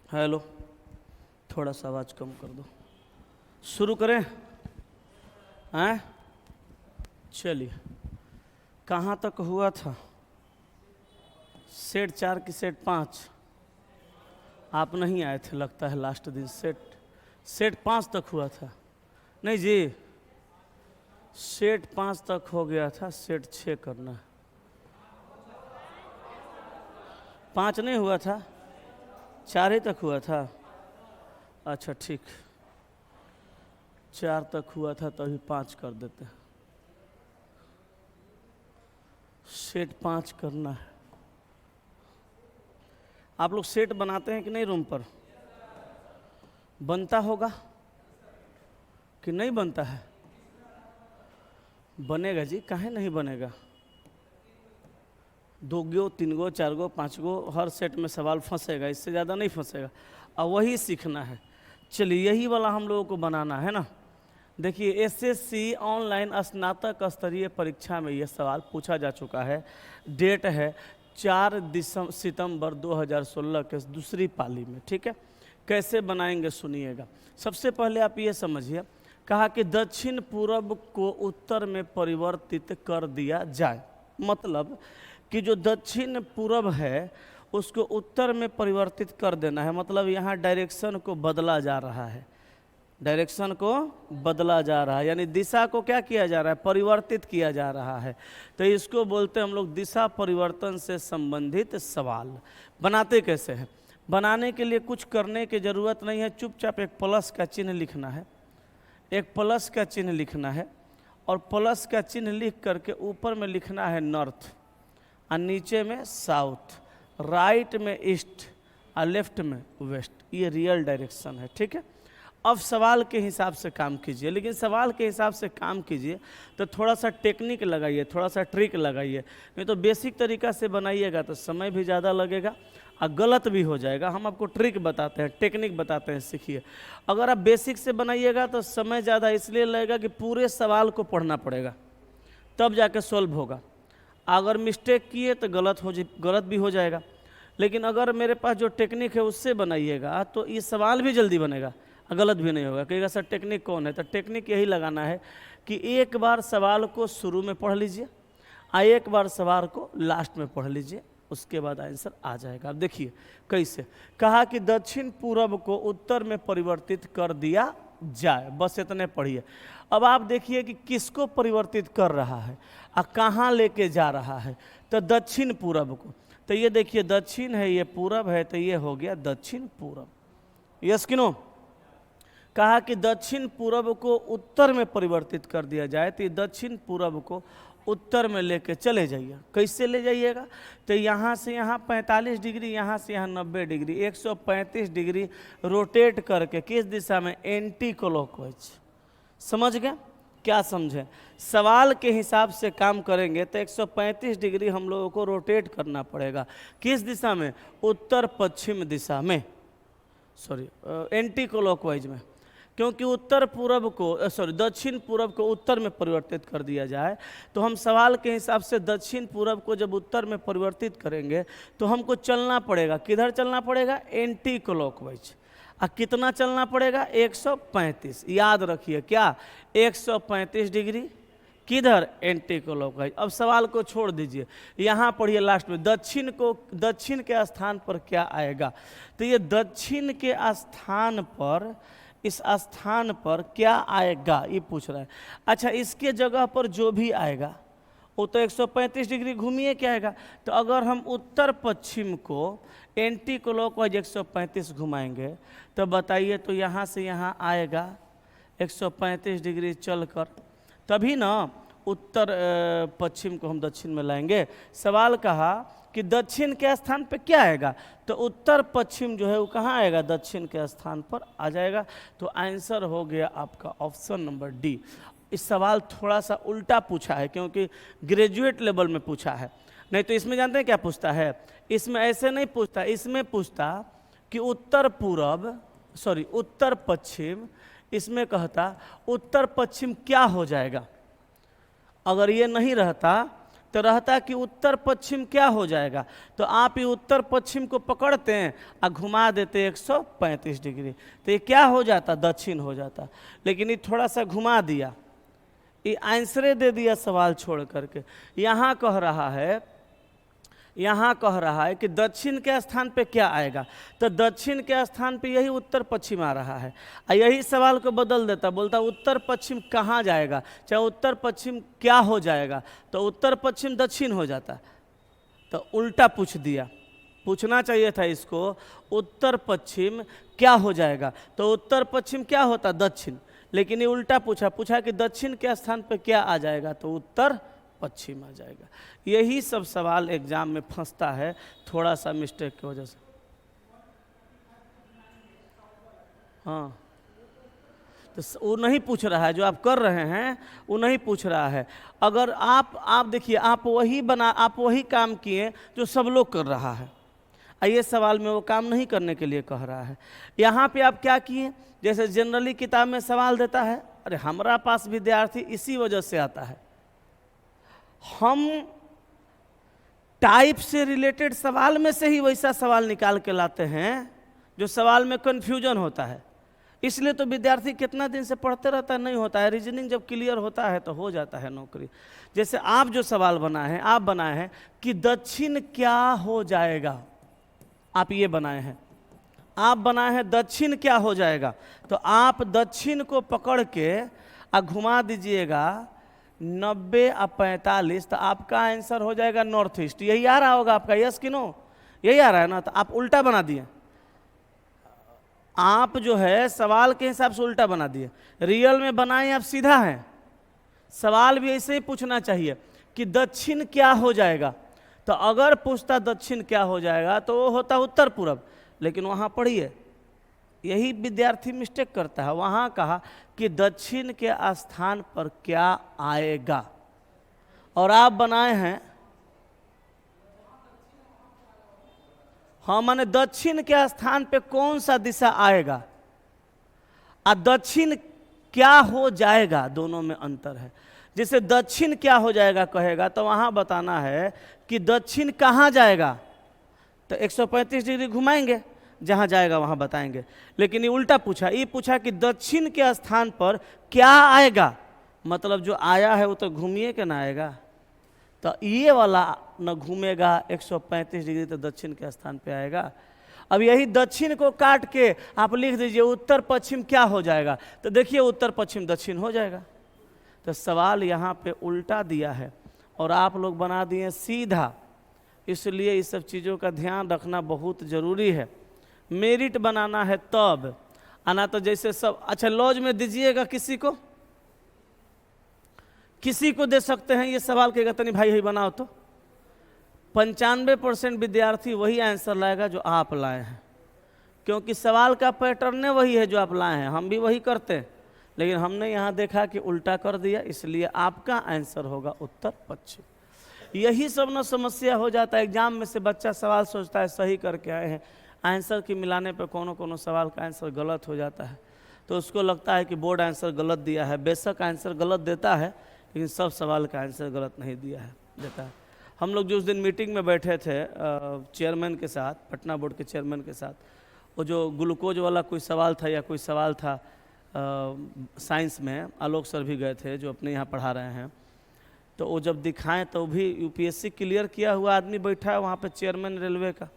Hello, थोड़ा सा आवाज़ कम कर दो। शुरू करें? हैं? चलिए, कहाँ तक हुआ था? सेट 4 की सेट 5? आप नहीं आए थे लगता है लास्ट दिन। सेट 5 तक हुआ था। नहीं जी, सेट 5 तक हो गया था, सेट 6 करना है। 5 नहीं हुआ था, 4 ही तक हुआ था। अच्छा ठीक, 4 तक हुआ था तभी 5 कर देते हैं। सेट 5 करना है। आप लोग सेट बनाते हैं कि नहीं रूम पर? बनता होगा कि नहीं बनता है? बनेगा जी, काहे नहीं बनेगा। 2 गो 3 गो 4 गो 5 गो हर सेट में सवाल फंसेगा, इससे ज़्यादा नहीं फंसेगा। और वही सीखना है। चलिए, यही वाला हम लोगों को बनाना है ना। देखिए, एसएससी ऑनलाइन स्नातक स्तरीय परीक्षा में ये सवाल पूछा जा चुका है। डेट है 4 सितंबर 2016 के दूसरी पाली में। ठीक है, कैसे बनाएंगे सुनिएगा। सबसे पहले आप ये समझिए, कहा कि दक्षिण पूर्व को उत्तर में परिवर्तित कर दिया जाए। मतलब कि जो दक्षिण पूर्व है उसको उत्तर में परिवर्तित कर देना है। मतलब यहाँ डायरेक्शन को बदला जा रहा है, डायरेक्शन को बदला जा रहा है, यानी दिशा को क्या किया जा रहा है? परिवर्तित किया जा रहा है। तो इसको बोलते हैं हम लोग दिशा परिवर्तन से संबंधित सवाल। बनाते कैसे हैं? बनाने के लिए कुछ करने की ज़रूरत नहीं है, चुपचाप एक प्लस का चिन्ह लिखना है। एक प्लस का चिन्ह लिखना है और प्लस का चिन्ह लिख करके ऊपर में लिखना है नॉर्थ और नीचे में साउथ, राइट में ईस्ट और लेफ्ट में वेस्ट। ये रियल डायरेक्शन है। ठीक है, अब सवाल के हिसाब से काम कीजिए, लेकिन सवाल के हिसाब से काम कीजिए तो थोड़ा सा टेक्निक लगाइए, थोड़ा सा ट्रिक लगाइए। नहीं तो बेसिक तरीका से बनाइएगा तो समय भी ज़्यादा लगेगा और गलत भी हो जाएगा। हम आपको ट्रिक बताते हैं, टेक्निक बताते हैं, सीखिए। अगर आप बेसिक से बनाइएगा तो समय ज़्यादा इसलिए लगेगा कि पूरे सवाल को पढ़ना पड़ेगा, तब जाके सॉल्व होगा। अगर मिस्टेक किए तो गलत भी हो जाएगा। लेकिन अगर मेरे पास जो टेक्निक है उससे बनाइएगा तो ये सवाल भी जल्दी बनेगा, गलत भी नहीं होगा। कहेगा सर टेक्निक कौन है? तो टेक्निक यही लगाना है कि एक बार सवाल को शुरू में पढ़ लीजिए और एक बार सवाल को लास्ट में पढ़ लीजिए, उसके बाद आंसर आ जाएगा। अब देखिए कैसे। कहा कि दक्षिण पूर्व को उत्तर में परिवर्तित कर दिया जाए, बस इतने पढ़िए। अब आप देखिए कि किसको परिवर्तित कर रहा है और कहाँ लेके जा रहा है। तो दक्षिण पूर्व को, तो ये देखिए दक्षिण है, ये पूर्व है, तो ये हो गया दक्षिण पूर्व। यस कि नो? कहा कि दक्षिण पूर्व को उत्तर में परिवर्तित कर दिया जाए, तो दक्षिण पूर्व को उत्तर में लेके चले जाइए। कैसे ले जाइएगा? तो यहाँ से यहाँ 45 डिग्री, यहाँ से यहाँ 90 डिग्री, 135 डिग्री रोटेट करके किस दिशा में? Anti clockwise. समझ गए? क्या समझे? सवाल के हिसाब से काम करेंगे तो 135 डिग्री हम लोगों को रोटेट करना पड़ेगा। किस दिशा में? उत्तर पश्चिम दिशा में, सॉरी एंटी क्लॉकवाइज में। क्योंकि उत्तर पूर्व को दक्षिण पूर्व को उत्तर में परिवर्तित कर दिया जाए, तो हम सवाल के हिसाब से दक्षिण पूर्व को जब उत्तर में परिवर्तित करेंगे तो हमको चलना पड़ेगा। किधर चलना पड़ेगा? Anti clockwise. और कितना चलना पड़ेगा? 135। याद रखिए क्या? 135 डिग्री किधर? Anti clockwise. अब सवाल को छोड़ दीजिए, यहाँ पढ़िए लास्ट में। दक्षिण के स्थान पर क्या आएगा? तो ये दक्षिण के स्थान पर, इस स्थान पर क्या आएगा ये पूछ रहा है। अच्छा, इसके जगह पर जो भी आएगा वो तो 135 डिग्री घूमिए क्या आएगा। तो अगर हम उत्तर पश्चिम को एंटी क्लॉकवाइज 135 घुमाएंगे तो बताइए, तो यहाँ से यहाँ आएगा 135 डिग्री चलकर, तभी ना उत्तर पश्चिम को हम दक्षिण में लाएंगे। सवाल कहा कि दक्षिण के स्थान पे क्या आएगा? तो उत्तर पश्चिम जो है वो कहाँ आएगा? दक्षिण के स्थान पर आ जाएगा। तो आंसर हो गया आपका ऑप्शन नंबर डी। इस सवाल थोड़ा सा उल्टा पूछा है क्योंकि ग्रेजुएट लेवल में पूछा है। नहीं तो इसमें जानते हैं क्या पूछता है? इसमें ऐसे नहीं पूछता, इसमें पूछता कि उत्तर पश्चिम, इसमें कहता उत्तर पश्चिम क्या हो जाएगा। अगर ये नहीं रहता तो रहता कि उत्तर पश्चिम क्या हो जाएगा, तो आप ये उत्तर पश्चिम को पकड़ते हैं और घुमा देते 135 डिग्री, तो ये क्या हो जाता, दक्षिण हो जाता। लेकिन ये थोड़ा सा घुमा दिया, ये आंसरे दे दिया सवाल छोड़ करके। यहाँ कह रहा है कि दक्षिण के स्थान पे क्या आएगा, तो दक्षिण के स्थान पे यही उत्तर पश्चिम आ रहा है। यही सवाल को बदल देता, बोलता उत्तर पश्चिम कहाँ जाएगा, चाहे उत्तर पश्चिम क्या हो जाएगा, तो उत्तर पश्चिम दक्षिण हो जाता। तो उल्टा पूछ दिया, पूछना चाहिए था इसको उत्तर पश्चिम क्या हो जाएगा, तो उत्तर पश्चिम क्या होता, दक्षिण। लेकिन ये उल्टा पूछा कि दक्षिण के स्थान पे क्या आ जाएगा, तो उत्तर पश्चिम आ जाएगा। यही सब सवाल एग्जाम में फंसता है थोड़ा सा मिस्टेक की वजह से। हाँ, तो वो नहीं पूछ रहा है, जो आप कर रहे हैं वो नहीं पूछ रहा है। अगर आप देखिए, आप वही काम किए जो सब लोग कर रहा है, ये सवाल में वो काम नहीं करने के लिए कह रहा है। यहाँ पे आप क्या किए, जैसे जनरली किताब में सवाल देता है, अरे हमारा पास विद्यार्थी इसी वजह से आता है, हम टाइप से रिलेटेड सवाल में से ही वैसा सवाल निकाल के लाते हैं जो सवाल में कंफ्यूजन होता है। इसलिए तो विद्यार्थी कितना दिन से पढ़ते रहता है, नहीं होता है। रीजनिंग जब क्लियर होता है तो हो जाता है नौकरी। जैसे आप जो सवाल बनाए हैं, आप बनाए हैं कि दक्षिण क्या हो जाएगा, आप ये बनाए हैं, आप बनाए हैं दक्षिण क्या हो जाएगा, तो आप दक्षिण को पकड़ के घुमा दीजिएगा 90 और 45, तो आपका आंसर हो जाएगा नॉर्थ ईस्ट। यही आ रहा होगा आपका, यस कि नो, यही आ रहा है ना। तो आप उल्टा बना दिए, आप जो है सवाल के हिसाब से उल्टा बना दिए। रियल में बनाए आप सीधा हैं, सवाल भी ऐसे ही पूछना चाहिए कि दक्षिण क्या हो जाएगा। तो अगर पूछता दक्षिण क्या हो जाएगा तो वो होता उत्तर पूर्व, लेकिन वहाँ पढ़िए यही विद्यार्थी मिस्टेक करता है। वहाँ कहा कि दक्षिण के स्थान पर क्या आएगा, और आप बनाए हैं हाँ, माने दक्षिण के स्थान पे कौन सा दिशा आएगा और दक्षिण क्या हो जाएगा, दोनों में अंतर है। जैसे दक्षिण क्या हो जाएगा कहेगा तो वहाँ बताना है कि दक्षिण कहाँ जाएगा, तो 135 डिग्री घुमाएंगे, जहाँ जाएगा वहाँ बताएंगे। लेकिन ये उल्टा पूछा, ये पूछा कि दक्षिण के स्थान पर क्या आएगा, मतलब जो आया है वो तो घूमिए के ना आएगा, तो ये वाला न घूमेगा 135 डिग्री, तो दक्षिण के स्थान पे आएगा। अब यही दक्षिण को काट के आप लिख दीजिए उत्तर पश्चिम क्या हो जाएगा, तो देखिए उत्तर पश्चिम दक्षिण हो जाएगा। तो सवाल यहाँ पे उल्टा दिया है और आप लोग बना दिए सीधा, इसलिए इस सब चीज़ों का ध्यान रखना बहुत ज़रूरी है। मेरिट बनाना है तब आना, तो जैसे सब अच्छा लॉज में दीजिएगा, किसी को दे सकते हैं ये सवाल कहेगा तनी भाई ही बनाओ, तो 95% विद्यार्थी वही आंसर लाएगा जो आप लाए हैं, क्योंकि सवाल का पैटर्न वही है जो आप लाए हैं, हम भी वही करते हैं। लेकिन हमने यहाँ देखा कि उल्टा कर दिया, इसलिए आपका आंसर होगा उत्तर पश्चिम। यही सब ना समस्या हो जाता है एग्जाम में से, बच्चा सवाल सोचता है सही करके आए हैं, आंसर की मिलाने पे कोनो सवाल का आंसर गलत हो जाता है, तो उसको लगता है कि बोर्ड आंसर गलत दिया है। बेशक आंसर गलत देता है, लेकिन सब सवाल का आंसर गलत नहीं देता है। हम लोग जो उस दिन मीटिंग में बैठे थे चेयरमैन के साथ, पटना बोर्ड के चेयरमैन के साथ, वो जो ग्लूकोज वाला कोई सवाल था या कोई सवाल था साइंस में, आलोक सर भी गए थे जो अपने यहाँ पढ़ा रहे हैं, तो वो जब दिखाएं तो भी यूपीएससी क्लियर किया हुआ आदमी बैठा है वहाँ पे चेयरमैन रेलवे का,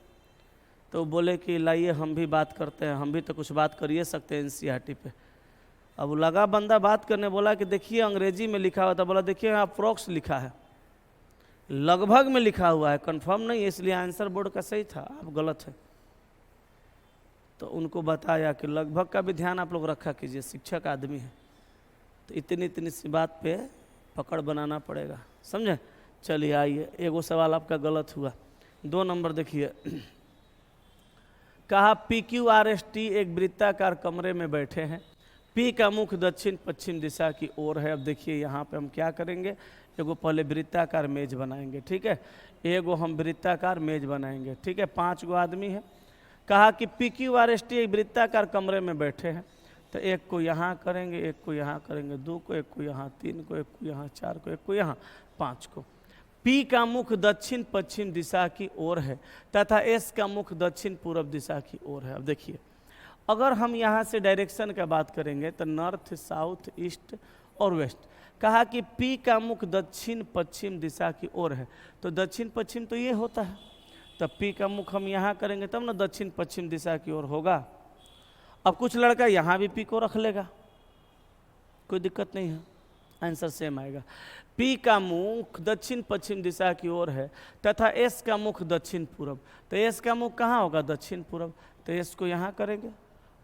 तो बोले कि लाइए हम भी बात करते हैं, हम भी तो कुछ बात कर ही सकते हैं एनसीईआरटी पे। अब लगा बंदा बात करने, बोला कि देखिए अंग्रेजी में लिखा हुआ था, बोला देखिए अप्रोक्स लिखा है, लगभग में लिखा हुआ है, कंफर्म नहीं है, इसलिए आंसर बोर्ड का सही था, आप गलत है। तो उनको बताया कि लगभग का भी ध्यान आप लोग रखा कीजिए, शिक्षक आदमी है, तो इतनी सी बात पे पकड़ बनाना पड़ेगा, समझे। चलिए आइए, एगो सवाल आपका गलत हुआ। 2 नंबर देखिए, कहा PQRST एक वृत्ताकार कमरे में बैठे हैं, P का मुख दक्षिण पश्चिम दिशा की ओर है। अब देखिए यहाँ पे हम क्या करेंगे, एगो पहले वृत्ताकार मेज बनाएंगे, ठीक है, एगो हम वृत्ताकार मेज बनाएंगे, ठीक है। 5 गो आदमी है। कहा कि PQRST एक वृत्ताकार कमरे में बैठे हैं, तो एक को यहाँ करेंगे, एक को यहाँ करेंगे, 2 को, एक को यहाँ, 3 को, एक को यहाँ, 4 को, एक को यहाँ, 5 को। पी का मुख दक्षिण पश्चिम दिशा की ओर है तथा एस का मुख दक्षिण पूर्व दिशा की ओर है। अब देखिए, अगर हम यहाँ से डायरेक्शन का बात करेंगे तो नॉर्थ, साउथ, ईस्ट और वेस्ट। कहा कि पी का मुख दक्षिण पश्चिम दिशा की ओर है, तो दक्षिण पश्चिम तो ये होता है, तब पी का मुख हम यहाँ करेंगे तब ना दक्षिण पश्चिम दिशा की ओर होगा। अब कुछ लड़का यहाँ भी पी को रख लेगा, कोई दिक्कत नहीं है, आंसर सेम आएगा। पी का मुख दक्षिण पश्चिम दिशा की ओर है तथा एस का मुख दक्षिण पूर्व, तो एस का मुख कहाँ होगा? दक्षिण पूर्व, तो एस को यहाँ करेंगे,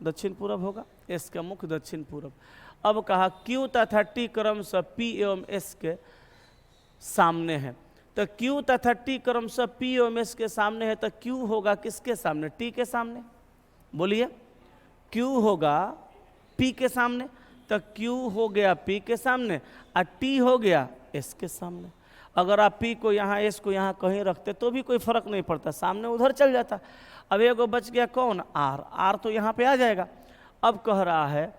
दक्षिण पूर्व होगा, एस का मुख दक्षिण पूर्व। अब कहा क्यू तथा टी क्रमशः पी एवं एस के सामने है, तो क्यू तथा टी क्रमशः पी एवं एस के सामने है, तो क्यू होगा किसके सामने? टी के सामने। बोलिए, क्यू होगा पी के सामने, तो क्यू हो गया पी के सामने और टी हो गया एस के सामने। अगर आप पी को यहाँ एस को यहाँ कहीं रखते तो भी कोई फर्क नहीं पड़ता, सामने उधर चल जाता। अब एगो बच गया कौन? आर। आर तो यहाँ पे आ जाएगा। अब कह रहा है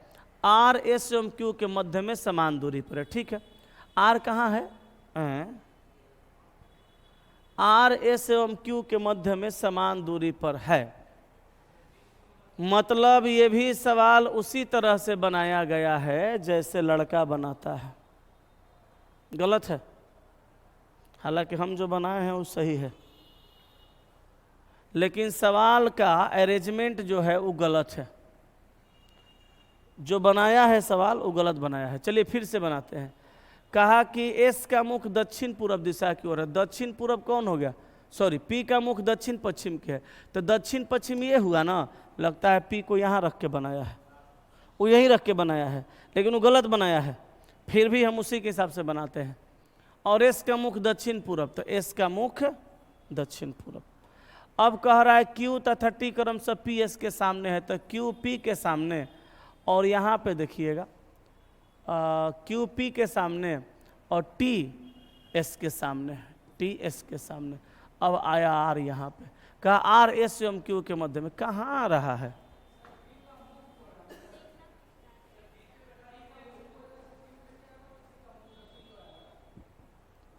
आर एस एवं क्यू के मध्य में समान दूरी पर है। ठीक है, आर कहाँ है? आर एस एवं क्यू के मध्य में समान दूरी पर है, मतलब ये भी सवाल उसी तरह से बनाया गया है जैसे लड़का बनाता है। गलत है, हालांकि हम जो बनाए हैं वो सही है, लेकिन सवाल का अरेंजमेंट जो है वो गलत है। जो बनाया है सवाल वो गलत बनाया है। चलिए फिर से बनाते हैं। कहा कि एस का मुख दक्षिण पूर्व दिशा की ओर है। दक्षिण पूर्व कौन हो गया? सॉरी, पी का मुख दक्षिण पश्चिम के है, तो दक्षिण पश्चिम ये हुआ ना। लगता है पी को यहाँ रख के बनाया है, वो यहीं रख के बनाया है, लेकिन वो गलत बनाया है। फिर भी हम उसी के हिसाब से बनाते हैं। और एस का मुख दक्षिण पूर्व, तो एस का मुख दक्षिण पूर्व। अब कह रहा है क्यू तथा टी क्रमशः पी एस के सामने है, तो क्यू पी के सामने, और यहाँ पे देखिएगा क्यू पी के सामने और टी एस के सामने है, टी एस के सामने। अब आया आर यहाँ पे, कहा आर एस एवं क्यू के मध्य में। कहाँ आ रहा है?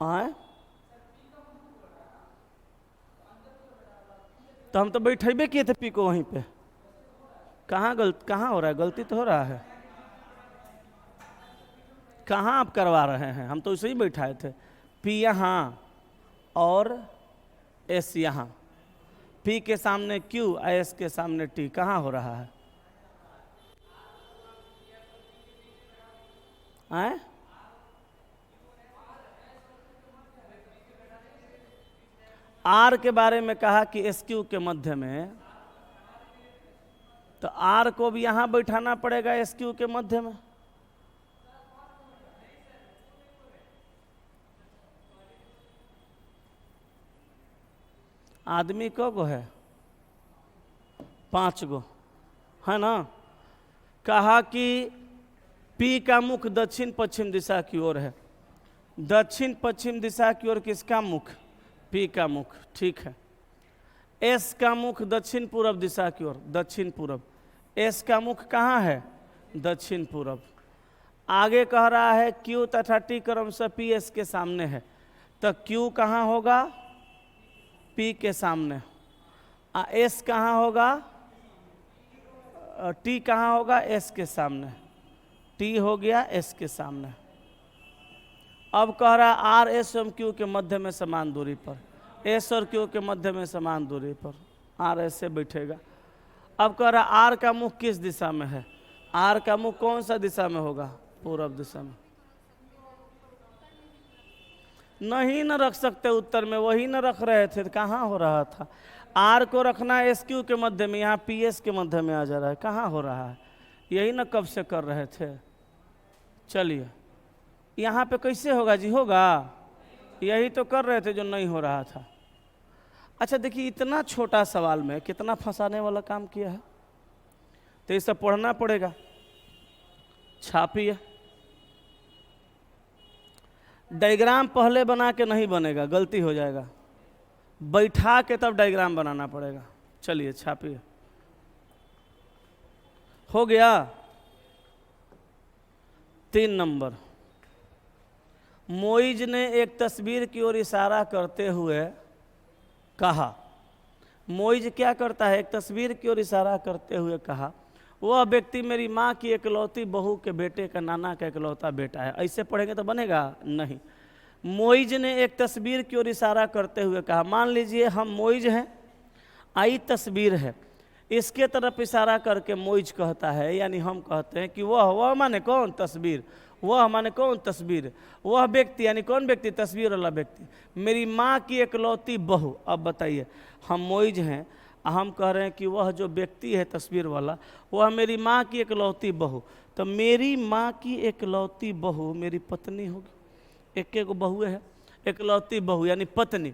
आए तो हम तो बैठेबे किए थे पी को वहीं पे। कहाँ हो रहा है? गलती तो हो रहा है। कहाँ आप करवा रहे हैं? हम तो उसे ही बैठाए थे। पी यहाँ और एस यहाँ, पी के सामने क्यू, एस के सामने टी। कहाँ हो रहा है? आए? आर के बारे में कहा कि एस क्यू के मध्य में, तो आर को भी यहाँ बैठाना पड़ेगा एस क्यू के मध्य में। आदमी को है? 5 गो है ना। कहा कि पी का मुख दक्षिण पश्चिम दिशा की ओर है। दक्षिण पश्चिम दिशा की ओर किसका मुख? पी का मुख। ठीक है। एस का मुख दक्षिण पूर्व दिशा की ओर, दक्षिण पूर्व। एस का मुख कहाँ है? दक्षिण पूर्व। आगे कह रहा है क्यू तथा टी क्रमशः पी एस के सामने है, तो क्यू कहाँ होगा? पी के सामने। एस कहाँ होगा? टी कहाँ होगा? एस के सामने। टी हो गया एस के सामने। अब कह रहा है आर एस एवं क्यू के मध्य में समान दूरी पर। एस और क्यू के मध्य में समान दूरी पर आर एस से बैठेगा। अब कह रहा है आर का मुख किस दिशा में है? आर का मुख कौन सा दिशा में होगा? पूर्व दिशा में। नहीं न रख सकते उत्तर में, वही न रख रहे थे। कहाँ हो रहा था? आर को रखना एस क्यू के मध्य में, यहाँ पी एस के मध्य में आ जा रहा है। कहाँ हो रहा है? यही न कब से कर रहे थे। चलिए यहाँ पे कैसे होगा जी? होगा? यही तो कर रहे थे जो नहीं हो रहा था। अच्छा देखिए, इतना छोटा सवाल में कितना फंसाने वाला काम किया है, तो ये सब पढ़ना पड़ेगा। छापिए। डायग्राम पहले बना के नहीं बनेगा, गलती हो जाएगा। बैठा के तब डायग्राम बनाना पड़ेगा। चलिए छापिए। हो गया 3 नंबर। मोइज ने एक तस्वीर की ओर इशारा करते हुए कहा। मोइज क्या करता है? एक तस्वीर की ओर इशारा करते हुए कहा, वह व्यक्ति मेरी माँ की इकलौती बहू के बेटे का नाना का इकलौता बेटा है। ऐसे पढ़ेंगे तो बनेगा नहीं। मोइज ने एक तस्वीर की ओर इशारा करते हुए कहा, मान लीजिए हम मोइज हैं, आई तस्वीर है, इसके तरफ इशारा करके मोइज कहता है, यानी हम कहते हैं कि वह माने कौन? तस्वीर। वह माने कौन? तस्वीर। वह व्यक्ति यानी कौन व्यक्ति? तस्वीर वाला व्यक्ति, मेरी माँ की इकलौती बहू। अब बताइए, हम मोइज हैं, हम कह रहे हैं कि वह जो व्यक्ति है तस्वीर वाला, वह मेरी माँ की इकलौती बहू। तो मेरी माँ की इकलौती बहू मेरी पत्नी होगी। एक बहू है, इकलौती बहू यानी पत्नी,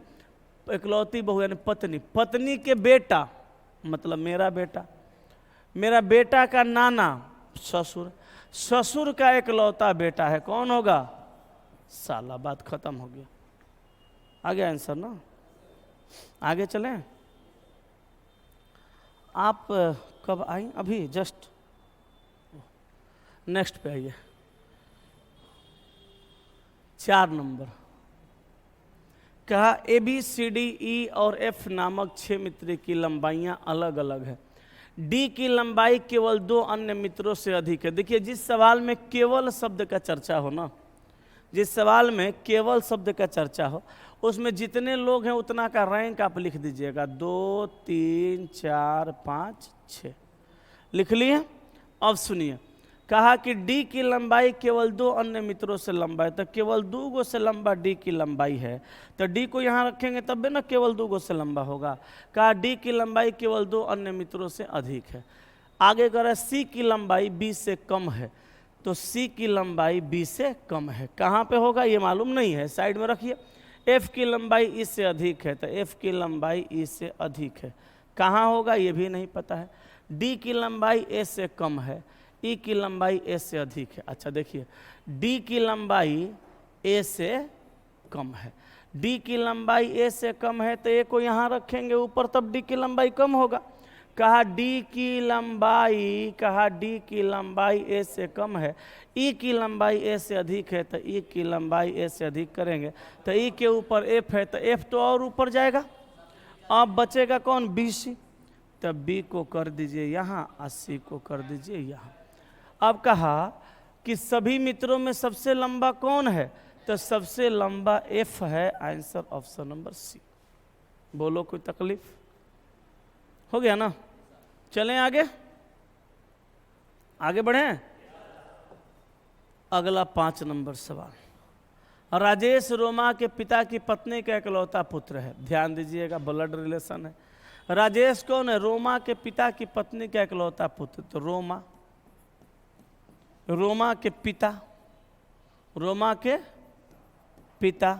इकलौती बहू यानी पत्नी। पत्नी के बेटा मतलब मेरा बेटा, मेरा बेटा का नाना ससुर, ससुर का इकलौता बेटा है, कौन होगा? साला। बात खत्म हो गया। आ गया आंसर ना? आगे चलें। आप कब आई? अभी जस्ट। नेक्स्ट पे आइए। 4 नंबर कहा ABCDE और F नामक 6 मित्र की लंबाइयां अलग अलग है। D की लंबाई केवल 2 अन्य मित्रों से अधिक है। देखिए, जिस सवाल में केवल शब्द का चर्चा हो ना, जिस सवाल में केवल शब्द का चर्चा हो, उसमें जितने लोग हैं उतना का रैंक आप लिख दीजिएगा। 2 3 4 5 6 लिख लिए। अब सुनिए, कहा कि D की लंबाई केवल 2 अन्य मित्रों से लंबा है। तो केवल 2 गो से लंबा D की लंबाई है, तो D को यहाँ रखेंगे तब भी ना केवल 2 गो से लंबा होगा। कहा D की लंबाई केवल 2 अन्य मित्रों से अधिक है। आगे कह रहा है C की लंबाई B से कम है, तो C की लंबाई B से कम है। कहाँ पे होगा ये मालूम नहीं है, साइड में रखिए। F की लंबाई E से अधिक है, तो F की लंबाई E से अधिक है। कहाँ होगा ये भी नहीं पता है। D की लंबाई A से कम है, E की लंबाई A से अधिक है। अच्छा देखिए, D की लंबाई A से कम है, D की लंबाई A से कम है, तो A को यहाँ रखेंगे ऊपर, तब D की लंबाई कम होगा। कहा D की लंबाई, कहा D की लंबाई A से कम है, E की लंबाई A से अधिक है, तो E की लंबाई A से अधिक करेंगे, तो E के ऊपर F है, तो F तो और ऊपर जाएगा। अब बचेगा कौन? BC। तब B को कर दीजिए यहाँ और C को कर दीजिए यहाँ। अब कहा कि सभी मित्रों में सबसे लंबा कौन है? तो सबसे लंबा F है। Answer option number C। बोलो, कोई तकलीफ? हो गया ना? चलें आगे, आगे बढ़ें। अगला 5 नंबर सवाल। राजेश रोमा के पिता की पत्नी का इकलौता पुत्र है। ध्यान दीजिएगा, ब्लड रिलेशन है। राजेश कौन है? रोमा के पिता की पत्नी का इकलौता पुत्र। तो रोमा, रोमा के पिता, रोमा के पिता,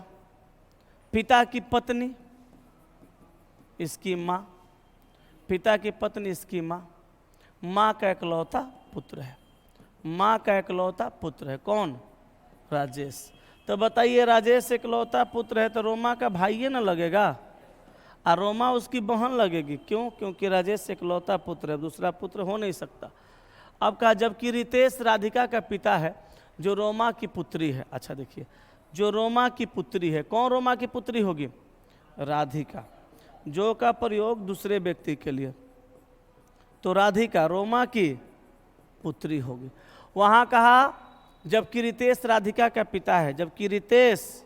पिता की पत्नी इसकी माँ, पिता की पत्नी इसकी माँ, माँ का इकलौता पुत्र है, माँ का इकलौता पुत्र है। कौन? राजेश। तो बताइए, राजेश इकलौता पुत्र है तो रोमा का भाई ना लगेगा, और रोमा उसकी बहन लगेगी। क्यों? क्योंकि राजेश इकलौता पुत्र है, दूसरा पुत्र हो नहीं सकता। अब कहा, जबकि रितेश राधिका का पिता है जो रोमा की पुत्री है। अच्छा देखिए, जो रोमा की पुत्री है, कौन रोमा की पुत्री होगी? राधिका। जो का प्रयोग दूसरे व्यक्ति के लिए, तो राधिका रोमा की पुत्री होगी। वहाँ कहा जबकि रितेश राधिका का पिता है, जबकि रितेश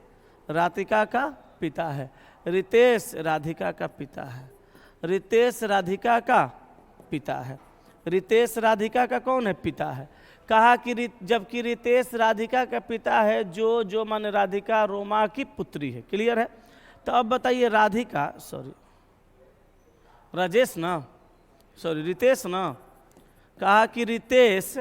राधिका का पिता है, रितेश राधिका का पिता है, रितेश राधिका का पिता है, रितेश राधिका का कौन है? पिता है। कहा कि जबकि रितेश राधिका का पिता है, जो माने राधिका रोमा की पुत्री है। क्लियर है? तो अब बताइए, राधिका, सॉरी राजेश ना, सॉरी रितेश ना, कहा कि रितेश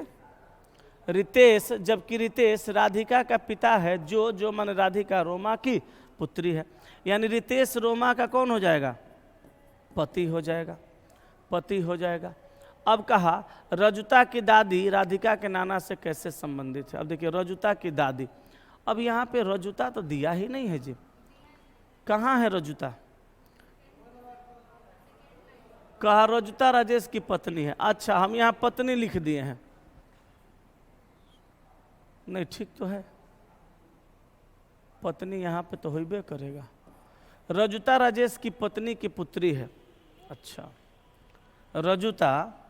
जबकि रितेश राधिका का पिता है, जो माने राधिका रोमा की पुत्री है, यानी रितेश रोमा का कौन हो जाएगा? पति हो जाएगा, पति हो जाएगा। अब कहा रजुता की दादी राधिका के नाना से कैसे संबंधित है। अब देखिए, रजुता की दादी, अब यहाँ पे रजुता तो दिया ही नहीं है जी, कहाँ है रजुता? कहा रजुता राजेश की पत्नी है। अच्छा, हम यहाँ पत्नी लिख दिए हैं, नहीं ठीक तो है, पत्नी यहाँ पे तो होइबे करेगा। रजुता राजेश की पत्नी की पुत्री है। अच्छा, रजुता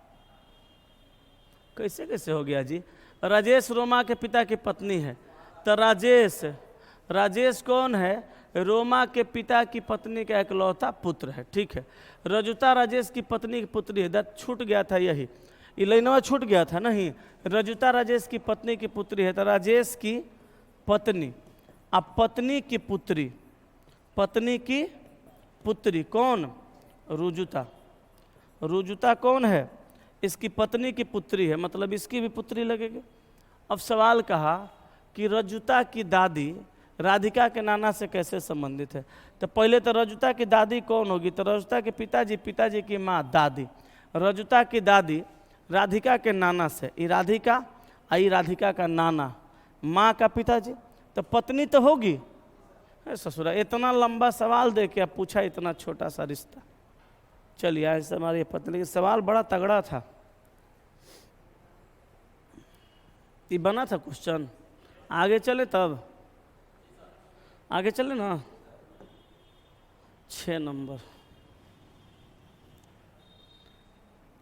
कैसे कैसे हो गया जी? राजेश रोमा के पिता की पत्नी है, तो राजेश कौन है? रोमा के पिता की पत्नी का इकलौता पुत्र है। ठीक है, रजुता राजेश की पत्नी की पुत्री है। दत्त छूट गया था, यही ये लाइनवा छूट गया था नहीं। रजुता राजेश की पत्नी की पुत्री है, तो राजेश की पत्नी, अब पत्नी की पुत्री कौन? रुजुता। रुजुता कौन है? इसकी पत्नी की पुत्री है, मतलब इसकी भी पुत्री लगेगी। अब सवाल कहा कि रजुता की दादी राधिका के नाना से कैसे संबंधित है? तो पहले तो रजुता की दादी कौन होगी? तो रजुता के पिताजी की माँ दादी। रजुता की दादी राधिका के नाना से, ई राधिका का नाना, माँ का पिताजी, तो पत्नी तो होगी। ससुरा इतना लंबा सवाल दे के अब पूछा इतना छोटा सा रिश्ता। चलिए ऐसे हमारी पत्नी का सवाल बड़ा तगड़ा था, ये बना था क्वेश्चन। आगे चले तब, आगे चले ना। 6 नंबर,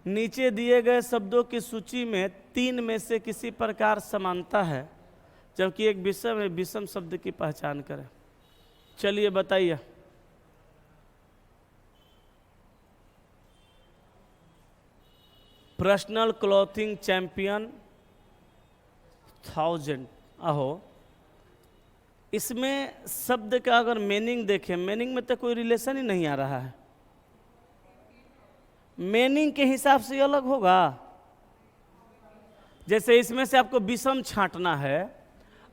नीचे दिए गए शब्दों की सूची में 3 में से किसी प्रकार समानता है जबकि एक विषम है, विषम शब्द की पहचान करें। चलिए बताइए। Personal clothing champion 1000। आहो, इसमें शब्द का अगर मीनिंग देखें, मीनिंग में तो कोई रिलेशन ही नहीं आ रहा है। मीनिंग के हिसाब से अलग होगा। जैसे इसमें से आपको विषम छांटना है,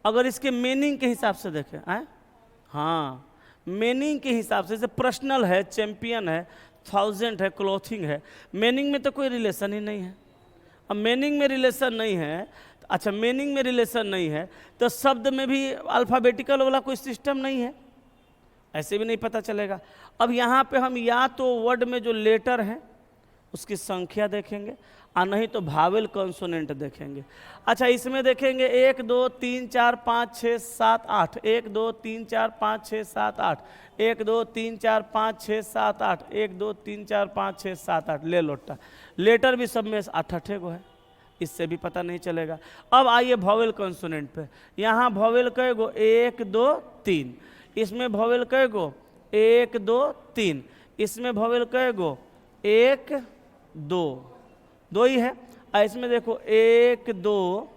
अगर इसके मीनिंग के हिसाब से देखें, हाँ मीनिंग के हिसाब से, जैसे पर्सनल है, चैंपियन है, 1000 है, क्लॉथिंग है, मीनिंग में तो कोई रिलेशन ही नहीं है। अब मीनिंग में रिलेशन नहीं है, अच्छा मीनिंग में रिलेशन नहीं है तो शब्द में भी अल्फ़ाबेटिकल वाला कोई सिस्टम नहीं है, ऐसे भी नहीं पता चलेगा। अब यहाँ पे हम या तो वर्ड में जो लेटर हैं उसकी संख्या देखेंगे और नहीं तो भावेल कॉन्सोनेंट देखेंगे। अच्छा इसमें देखेंगे 1 2 3 4 5 6 7 8, 1 2 3 4 5 6 7 8, 1 2 3 4 5 6 7 8, 1 2 3 4 5 6 7 8। ले लोटा, लेटर भी सब में 8 गो है, इससे भी पता नहीं चलेगा। अब आइए वॉवेल कॉन्सोनेंट पे। यहाँ वॉवेल कै गो? 1 2 3। इसमें वॉवेल कै गो? 1 2 3। इसमें वॉवेल कै गो? 1 2 ही है। और इसमें देखो 1 2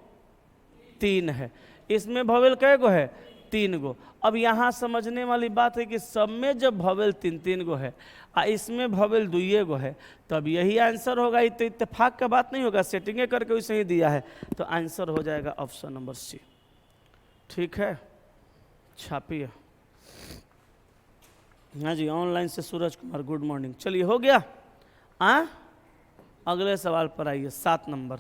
3 है। इसमें वॉवेल कै गो है? 3 गो। अब यहाँ समझने वाली बात है कि सब में जब वॉवेल 3 गो है और इसमें वॉवेल 2 गो है तब यही आंसर होगा। ये तो इत्तेफाक का बात नहीं होगा, सेटिंगे करके वैसे ही दिया है, तो आंसर हो जाएगा ऑप्शन नंबर सी। ठीक है, छापिए। हाँ जी, ऑनलाइन से सूरज कुमार, गुड मॉर्निंग। चलिए हो गया। अगले सवाल पर आइए, 7 नंबर।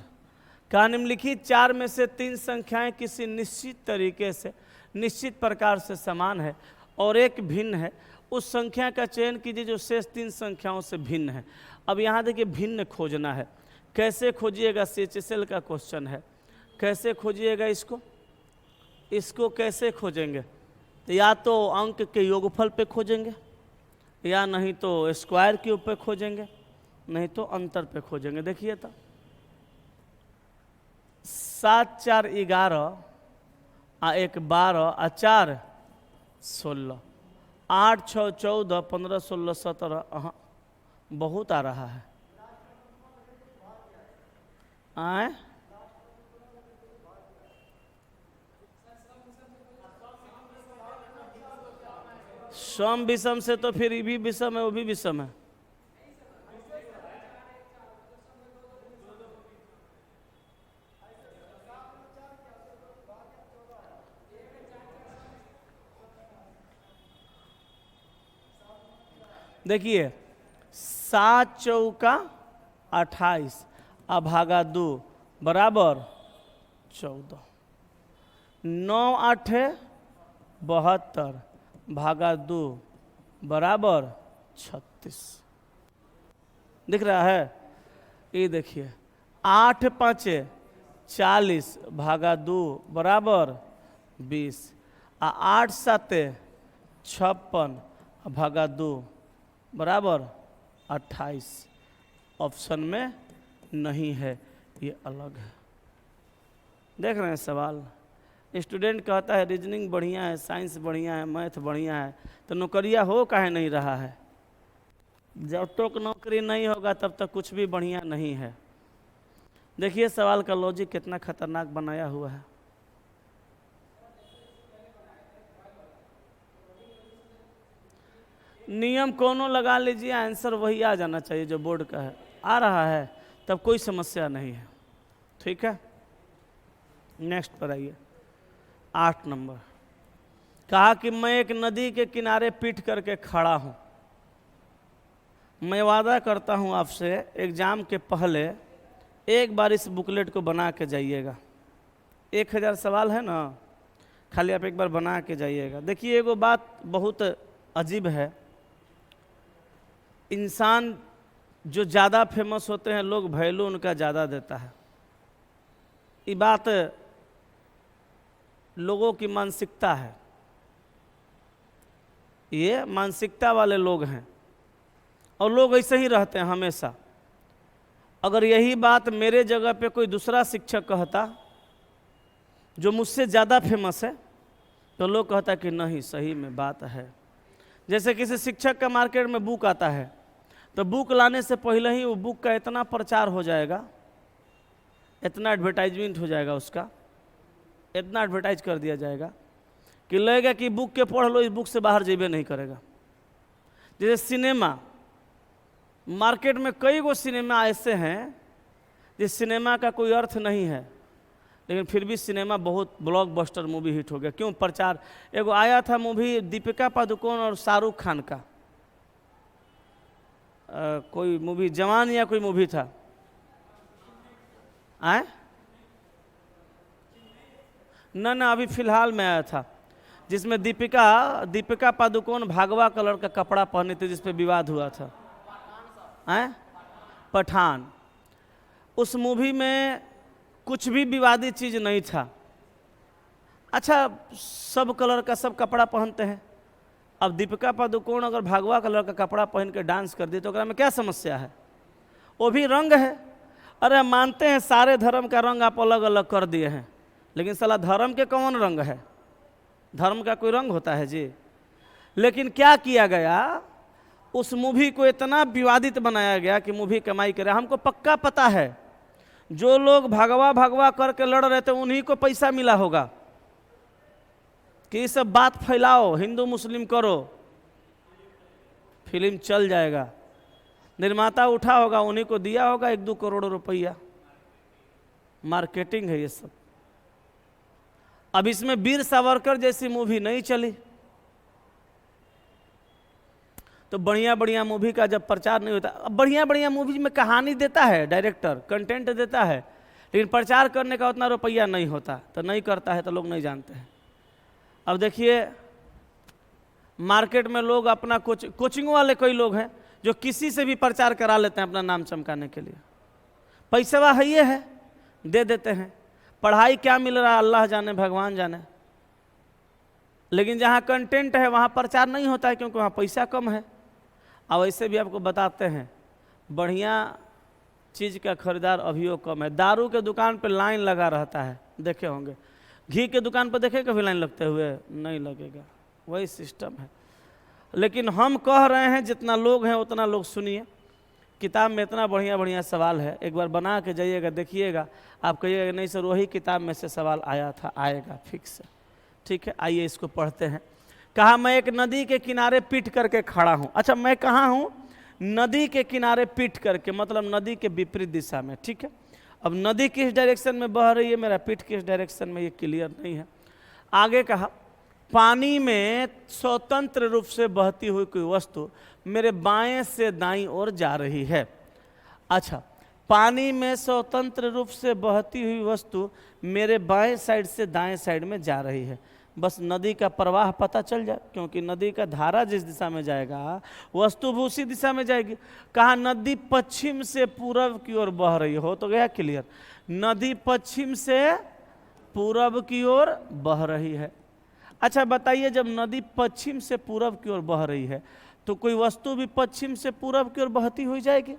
कहा निम्नलिखित 4 में से 3 संख्याएं किसी निश्चित तरीके से, निश्चित प्रकार से समान है और एक भिन्न है, उस संख्या का चयन कीजिए जो शेष 3 संख्याओं से भिन्न है। अब यहाँ देखिए भिन्न खोजना है, कैसे खोजिएगा? CHSL का क्वेश्चन है, कैसे खोजिएगा इसको? इसको कैसे खोजेंगे? या तो अंक के योगफल पे खोजेंगे, या नहीं तो स्क्वायर क्यूब पे खोजेंगे, नहीं तो अंतर पे खोजेंगे। देखिए तो 7 4 11 आ 1 12 आ 4 16, 8 6 14 15 16 17। बहुत आ रहा है। सम विषम से तो फिर ये भी विषम है, वो भी विषम है। देखिए 7 चौका 28 अभागा 2 बराबर 14, 9 8 72 भागा 2 बराबर 36। दिख रहा है? ये देखिए 8 5 40 भागा 2 बराबर 20 8 7 56 भागा 2 बराबर 28। ऑप्शन में नहीं है, ये अलग है। देख रहे हैं सवाल। स्टूडेंट कहता है रीजनिंग बढ़िया है, साइंस बढ़िया है, मैथ बढ़िया है, तो नौकरिया हो काहे नहीं रहा है? जब तक नौकरी नहीं होगा तब तक कुछ भी बढ़िया नहीं है। देखिए सवाल का लॉजिक कितना खतरनाक बनाया हुआ है। नियम कोनो लगा लीजिए, आंसर वही आ जाना चाहिए जो बोर्ड का है। आ रहा है तब कोई समस्या नहीं है, ठीक है। नेक्स्ट पर आइए। 8 नंबर कहा कि मैं एक नदी के किनारे पीट करके खड़ा हूं। मैं वादा करता हूं आपसे एग्जाम के पहले एक बार इस बुकलेट को बना के जाइएगा। 1000 सवाल है ना, खाली आप एक बार बना के जाइएगा। देखिए एगो बात बहुत अजीब है, इंसान जो ज़्यादा फेमस होते हैं लोग वैल्यू उनका ज़्यादा देता है। ये बात लोगों की मानसिकता है, ये मानसिकता वाले लोग हैं और लोग ऐसे ही रहते हैं हमेशा। अगर यही बात मेरे जगह पे कोई दूसरा शिक्षक कहता जो मुझसे ज़्यादा फेमस है तो लोग कहता कि नहीं सही में बात है। जैसे किसी शिक्षक का मार्केट में बुक आता है तो बुक लाने से पहले ही वो बुक का इतना प्रचार हो जाएगा, इतना एडवर्टाइजमेंट हो जाएगा, उसका इतना एडवर्टाइज कर दिया जाएगा कि लगेगा कि बुक के पढ़ लो, इस बुक से बाहर जेबे नहीं करेगा। जैसे सिनेमा, मार्केट में कई गो सिनेमा ऐसे हैं जिस सिनेमा का कोई अर्थ नहीं है, लेकिन फिर भी सिनेमा बहुत ब्लॉकबस्टर मूवी हिट हो गया। क्यों? प्रचार। एगो आया था मूवी दीपिका पादुकोण और शाहरुख खान का, कोई मूवी जवान या कोई मूवी था, आए ना अभी फिलहाल में आया था, जिसमें दीपिका पादुकोण भागवा कलर का कपड़ा पहने थे, जिसपे विवाद हुआ था। पठान। उस मूवी में कुछ भी विवादित चीज नहीं था। अच्छा, सब कलर का सब कपड़ा पहनते हैं, अब दीपिका पादुकोण अगर भागवा कलर का कपड़ा पहन के डांस कर दी तो उसमें क्या समस्या है? वो भी रंग है। अरे मानते हैं सारे धर्म का रंग आप अलग अलग कर दिए हैं, लेकिन साला धर्म के कौन रंग है? धर्म का कोई रंग होता है जी? लेकिन क्या किया गया, उस मूवी को इतना विवादित बनाया गया कि मूवी कमाई करे। हमको पक्का पता है जो लोग भगवा करके लड़ रहे थे उन्हीं को पैसा मिला होगा कि ये सब बात फैलाओ, हिंदू मुस्लिम करो, फिल्म चल जाएगा। निर्माता उठा होगा, उन्हीं को दिया होगा 1-2 करोड़ रुपया। मार्केटिंग है ये सब। अब इसमें वीर सावरकर जैसी मूवी नहीं चली तो बढ़िया बढ़िया मूवी का जब प्रचार नहीं होता। अब बढ़िया बढ़िया मूवी में कहानी देता है डायरेक्टर, कंटेंट देता है, लेकिन प्रचार करने का उतना रुपया नहीं होता, तो नहीं करता है तो लोग नहीं जानते हैं। अब देखिए मार्केट में लोग अपना कोचिंग वाले कई लोग हैं जो किसी से भी प्रचार करा लेते हैं अपना नाम चमकाने के लिए। पैसा है ये है, दे देते हैं। पढ़ाई क्या मिल रहा है अल्लाह जाने, भगवान जाने, लेकिन जहाँ कंटेंट है वहाँ प्रचार नहीं होता है क्योंकि वहाँ पैसा कम है। अब ऐसे भी आपको बताते हैं बढ़िया चीज़ का खरीदार अभियो कम है। दारू के दुकान पे लाइन लगा रहता है, देखे होंगे। घी के दुकान पर देखे कभी लाइन लगते हुए? नहीं लगेगा, वही सिस्टम है। लेकिन हम कह रहे हैं जितना लोग हैं उतना लोग सुनिए। किताब में इतना बढ़िया बढ़िया सवाल है, एक बार बना के जाइएगा, देखिएगा, आप कहिएगा नहीं सर वही किताब में से सवाल आया था, आएगा फिक्स है। ठीक है, आइए इसको पढ़ते हैं। कहा मैं एक नदी के किनारे पीट करके खड़ा हूं। अच्छा, मैं कहाँ हूं? नदी के किनारे पीट करके, मतलब नदी के विपरीत दिशा में। ठीक है, अब नदी किस डायरेक्शन में बह रही है, मेरा पीठ किस डायरेक्शन में, ये क्लियर नहीं है। आगे कहा पानी में स्वतंत्र रूप से बहती हुई कोई वस्तु मेरे बाएं से दाईं ओर जा रही है। अच्छा, पानी में स्वतंत्र रूप से बहती हुई वस्तु मेरे बाएं साइड से दाएं साइड में जा रही है। बस नदी का प्रवाह पता चल जाए, क्योंकि नदी का धारा जिस दिशा में जाएगा वस्तु भी उसी दिशा में जाएगी। कहा नदी पश्चिम से पूरब की ओर बह रही हो, तो गया क्लियर। नदी पश्चिम से पूरब की ओर बह रही है। अच्छा बताइए, जब नदी पश्चिम से पूरब की ओर बह रही है तो कोई वस्तु भी पश्चिम से पूरब की ओर बहती हुई जाएगी,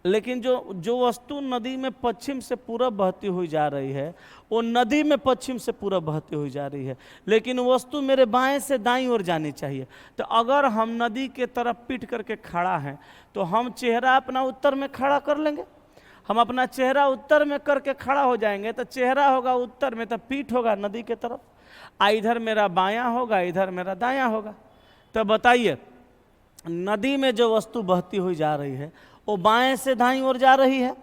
लेकिन जो जो वस्तु नदी में पश्चिम से पूरब बहती हुई जा रही है वो नदी में पश्चिम से पूरब बहती हुई जा रही है, लेकिन वस्तु मेरे बाएं से दाईं ओर जानी चाहिए। तो अगर हम नदी के तरफ पीठ करके खड़ा हैं तो हम चेहरा अपना उत्तर में खड़ा कर लेंगे। हम अपना चेहरा उत्तर में करके खड़ा हो जाएंगे तो चेहरा होगा उत्तर में, तो पीठ होगा नदी के तरफ, इधर मेरा बायां होगा, इधर मेरा दायां होगा। तो बताइए, नदी में जो वस्तु बहती हुई जा रही है वो बाएं से दाईं ओर जा रही है।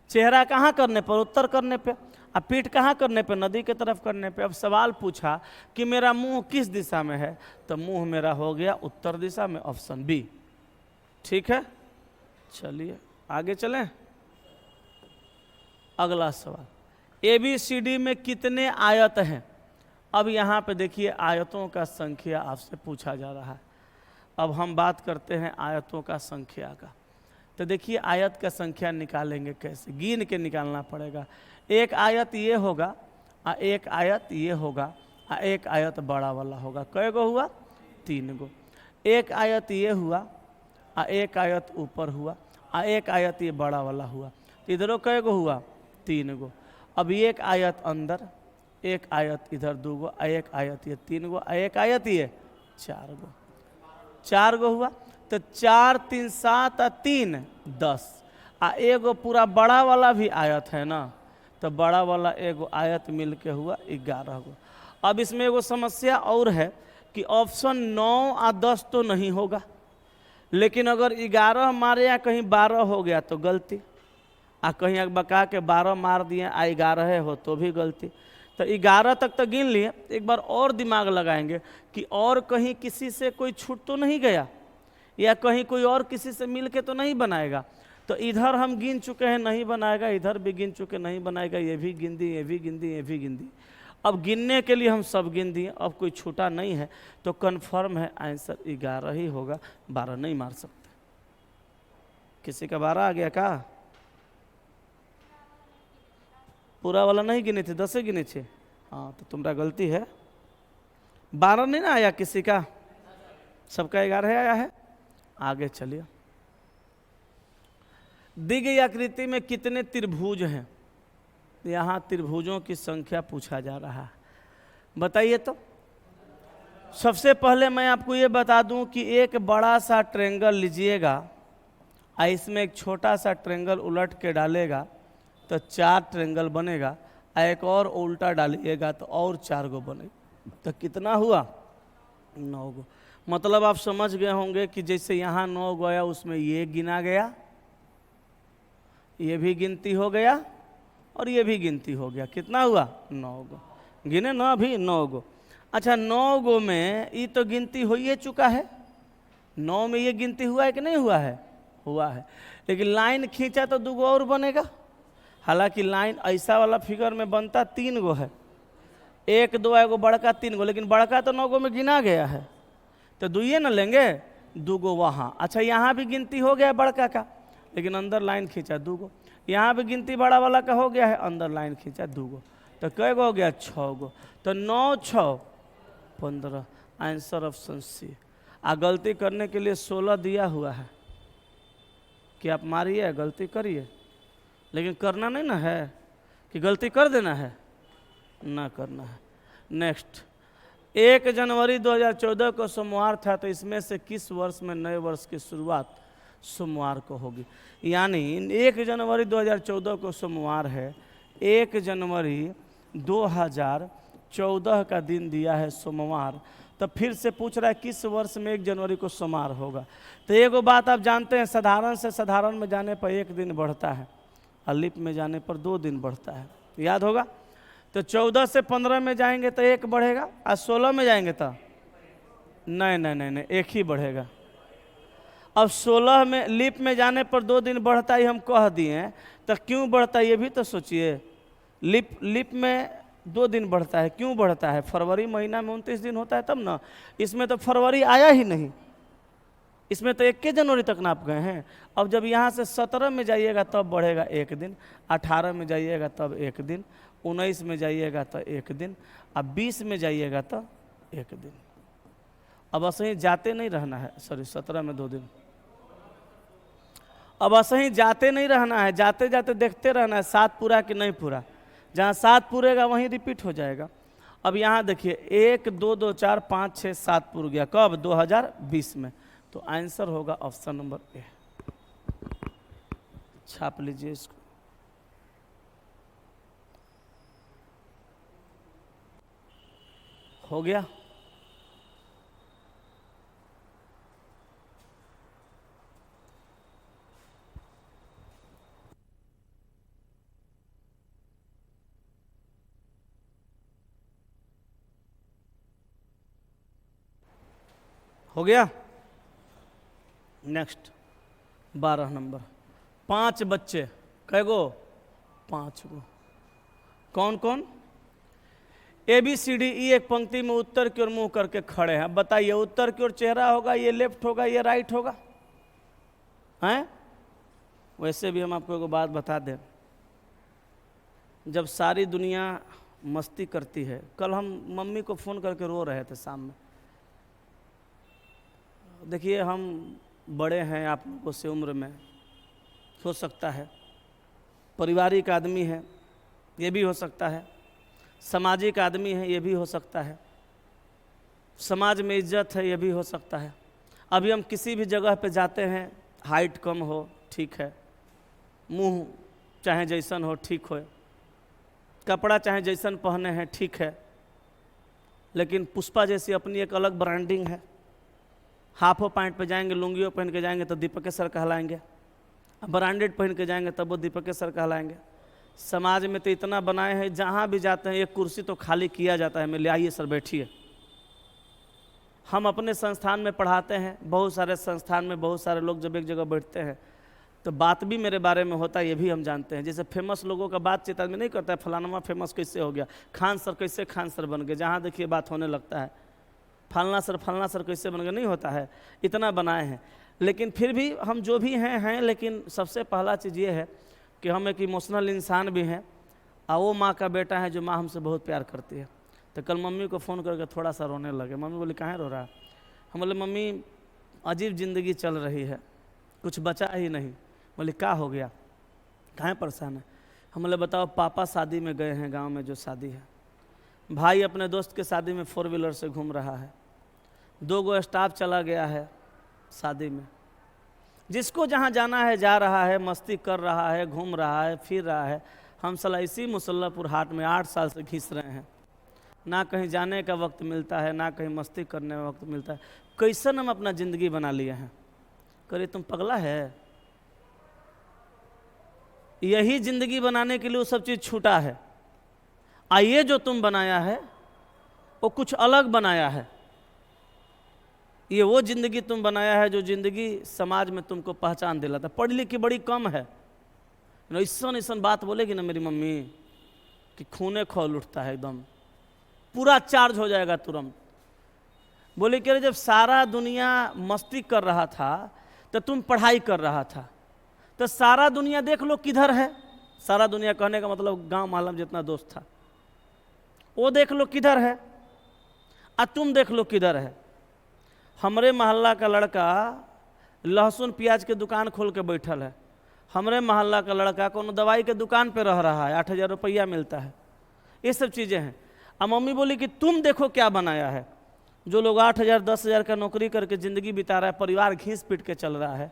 चेहरा कहाँ करने पर? उत्तर करने पे। अब पीठ कहाँ करने पे? नदी के तरफ करने पे। अब सवाल पूछा कि मेरा मुंह किस दिशा में है, तो मुंह मेरा हो गया उत्तर दिशा में, ऑप्शन बी। ठीक है, चलिए आगे चलें। अगला सवाल, ABCD में कितने आयत हैं? अब यहाँ पे देखिए आयतों का संख्या आपसे पूछा जा रहा है। अब हम बात करते हैं आयतों का संख्या का। तो देखिए आयत का संख्या निकालेंगे कैसे? गिन के निकालना पड़ेगा। एक आयत ये होगा, एक आयत ये होगा, एक आयत बड़ा वाला होगा। कै गो हुआ? 3 गो। एक आयत ये हुआ, एक आयत ऊपर हुआ, एक आयत ये बड़ा वाला हुआ। तो इधरों कै गो हुआ? 3 गो। अब एक आयत अंदर, एक आयत इधर 2 गो, एक आयत ये 3 गो, एक आयत ये 4 गो। 4 गो हुआ। तो 4 3 7 3 10, एगो पूरा बड़ा वाला भी आयत है ना, तो बड़ा वाला एगो आयत मिल के हुआ 11 गो। अब इसमें एगो समस्या और है कि ऑप्शन 9 और 10 तो नहीं होगा, लेकिन अगर 11 मारे या कहीं 12 हो गया तो गलती, कहीं बका के 12 मार दिए 11 हो तो भी गलती। तो 11 तक तो गिन लिए। एक बार और दिमाग लगाएंगे कि और कहीं किसी से कोई छूट तो नहीं गया, या कहीं कोई और किसी से मिल के तो नहीं बनाएगा। तो इधर हम गिन चुके हैं नहीं बनाएगा, इधर भी गिन चुके नहीं बनाएगा, ये भी गिन दी, ये भी गिन दी, ये भी गिन दी। अब गिनने के लिए हम सब गिन दिए, अब कोई छूटा नहीं है, तो कन्फर्म है आंसर 11 ही होगा, 12 नहीं मार सकते। किसी का 12 आ गया का? पूरा वाला नहीं गिने थे, 10 गिने थे। हाँ तो तुम्हारा गलती है, 12 नहीं ना आया किसी का, सबका 11 आया है। आगे चलिए, दी गई आकृति में कितने त्रिभुज हैं? यहाँ त्रिभुजों की संख्या पूछा जा रहा है, बताइए तो। सबसे पहले मैं आपको ये बता दूं कि एक बड़ा सा ट्रायंगल लीजिएगा, इसमें एक छोटा सा ट्रायंगल उलट के डालेगा तो 4 ट्रायंगल बनेगा, एक और उल्टा डालिएगा तो और 4 गो बनेगा। तो कितना हुआ? 9 गो। मतलब आप समझ गए होंगे कि जैसे यहाँ 9 गया उसमें ये गिना गया, ये भी गिनती हो गया और ये भी गिनती हो गया। कितना हुआ? 9 गो। गिने ना अभी 9 गो। अच्छा 9 गो में ये तो गिनती हो ही चुका है, 9 में ये गिनती हुआ है कि नहीं हुआ है? हुआ है। लेकिन लाइन खींचा तो 2 गो और बनेगा। हालांकि लाइन ऐसा वाला फिगर में बनता 3 गो है, 1 2 एगो बड़का 3 गो, लेकिन बड़का तो 9 गो में गिना गया है, तो 2 ही ना लेंगे, 2 गो वहाँ। अच्छा यहाँ भी गिनती हो गया बड़का का, लेकिन अंदर लाइन खींचा 2 गो। यहाँ भी गिनती बड़ा वाला का हो गया है, अंदर लाइन खींचा 2 गो। तो कै गो हो गया? 6 गो। तो 9 6 15, आंसर ऑप्शन सी। गलती करने के लिए 16 दिया हुआ है कि आप मारिए गलती करिए, लेकिन करना नहीं ना है कि गलती कर देना है, ना करना है। नेक्स्ट, 1 जनवरी 2014 को सोमवार था, तो इसमें से किस वर्ष में नए वर्ष की शुरुआत सोमवार को होगी? यानी 1 जनवरी 2014 को सोमवार है, 1 जनवरी 2014 का दिन दिया है सोमवार, तो फिर से पूछ रहा है किस वर्ष में 1 जनवरी को सोमवार होगा। तो एगो बात आप जानते हैं, साधारण से साधारण में जाने पर 1 दिन बढ़ता है, अलिप में जाने पर 2 दिन बढ़ता है, याद होगा। तो 14 से 15 में जाएंगे तो 1 बढ़ेगा, और 16 में जाएंगे तो नहीं नहीं नहीं नहीं 1 ही बढ़ेगा। अब 16 में लीप में जाने पर 2 दिन बढ़ता ही हम कह दिए, तो क्यों बढ़ता है ये भी तो सोचिए। लीप में 2 दिन बढ़ता है, क्यों बढ़ता है? फरवरी महीना में 29 दिन होता है तब ना, इसमें तो फरवरी आया ही नहीं, इसमें तो 1 जनवरी तक नाप गए हैं। अब जब यहाँ से 17 में जाइएगा तब बढ़ेगा 1 दिन, 18 में जाइएगा तब 1 दिन, 19 में जाइएगा तो 1 दिन, अब 20 में जाइएगा तो 1 दिन। अब असही जाते नहीं रहना है, सॉरी 17 में 2 दिन। अब असही जाते नहीं रहना है, जाते जाते देखते रहना है 7 पूरा कि नहीं पूरा। जहाँ 7 पूरेगा वहीं रिपीट हो जाएगा। अब यहाँ देखिए 1 2 2 4 5 6 7 पूर गया, कब? 2020 में। तो आंसर होगा ऑप्शन नंबर ए। छाप लीजिए इसको। हो गया? हो गया? Next 12 number. 5 बच्चे, कै गो? 5 गो। कौन कौन? ABCDE एक पंक्ति में उत्तर की ओर मुंह करके खड़े हैं। बताइए उत्तर की ओर चेहरा होगा, ये लेफ्ट होगा, ये राइट होगा? हैं? वैसे भी हम आपको एक बात बता दें, जब सारी दुनिया मस्ती करती है, कल हम मम्मी को फ़ोन करके रो रहे थे शाम में। देखिए हम बड़े हैं आप लोगों से उम्र में, हो सकता है पारिवारिक आदमी है, ये भी हो सकता है सामाजिक आदमी है, ये भी हो सकता है समाज में इज्जत है, ये भी हो सकता है। अभी हम किसी भी जगह पे जाते हैं, हाइट कम हो ठीक है, मुंह चाहे जैसन हो ठीक हो, कपड़ा चाहे जैसन पहने हैं ठीक है, लेकिन पुष्पा जैसी अपनी एक अलग ब्रांडिंग है। हाफो पैंट पे जाएंगे, लुंगियों पहन के जाएंगे तो दीपक सर कहलाएंगे, ब्रांडेड पहन के जाएंगे तब वो दीपक सर कहलाएंगे। समाज में तो इतना बनाए हैं, जहाँ भी जाते हैं एक कुर्सी तो खाली किया जाता है, मैं ले आइए सर बैठिए। हम अपने संस्थान में पढ़ाते हैं, बहुत सारे संस्थान में बहुत सारे लोग जब एक जगह बैठते हैं तो बात भी मेरे बारे में होता है, ये भी हम जानते हैं। जैसे फेमस लोगों का बातचीत आदमी नहीं करता है, फलाना फेमस कैसे हो गया, खान सर कैसे खान सर बन गए, जहाँ देखिए बात होने लगता है फलना सर कैसे बन गए, नहीं होता है, इतना बनाए हैं। लेकिन फिर भी हम जो भी हैं, लेकिन सबसे पहला चीज़ ये है कि हम एक इमोशनल इंसान भी हैं, और वो माँ का बेटा है जो माँ हमसे बहुत प्यार करती है। तो कल मम्मी को फ़ोन करके थोड़ा सा रोने लगे। मम्मी बोली कहाँ रो रहा है? हम बोले मम्मी अजीब ज़िंदगी चल रही है, कुछ बचा ही नहीं। बोले क्या हो गया, कहाँ परेशान है? हम बोले बताओ, पापा शादी में गए हैं, गांव में जो शादी है, भाई अपने दोस्त के शादी में 4 व्हीलर से घूम रहा है, 2 गो स्टाफ चला गया है शादी में, जिसको जहाँ जाना है जा रहा है, मस्ती कर रहा है, घूम रहा है, फिर रहा है। हम साला इसी मुसल्लापुर हाट में 8 साल से घिस रहे हैं, ना कहीं जाने का वक्त मिलता है, ना कहीं मस्ती करने का वक्त मिलता है। कैसन हम अपना ज़िंदगी बना लिए हैं? करे तुम पगला है? यही ज़िंदगी बनाने के लिए वो सब चीज़ छूटा है, ये जो तुम बनाया है वो कुछ अलग बनाया है। ये वो ज़िंदगी तुम बनाया है जो ज़िंदगी समाज में तुमको पहचान दिलाता। पढ़ी लिखी बड़ी कम है, ऐसा बात बोलेगी ना मेरी मम्मी कि खूने खोल उठता है, एकदम पूरा चार्ज हो जाएगा तुरंत। बोले कि जब सारा दुनिया मस्ती कर रहा था तो तुम पढ़ाई कर रहा था, तो सारा दुनिया देख लो किधर है। सारा दुनिया कहने का मतलब गांव मालम जितना दोस्त था, वो देख लो किधर है, और तुम देख लो किधर है। हमरे मोहल्ला का लड़का लहसुन प्याज के दुकान खोल के बैठल है, हमरे मोहल्ला का लड़का कोनो दवाई के दुकान पे रह रहा है, 8,000 रुपया मिलता है। ये सब चीज़ें हैं। अब मम्मी बोली कि तुम देखो क्या बनाया है। जो लोग 8,000 10,000 का नौकरी करके ज़िंदगी बिता रहा है, परिवार घींस पीट के चल रहा है,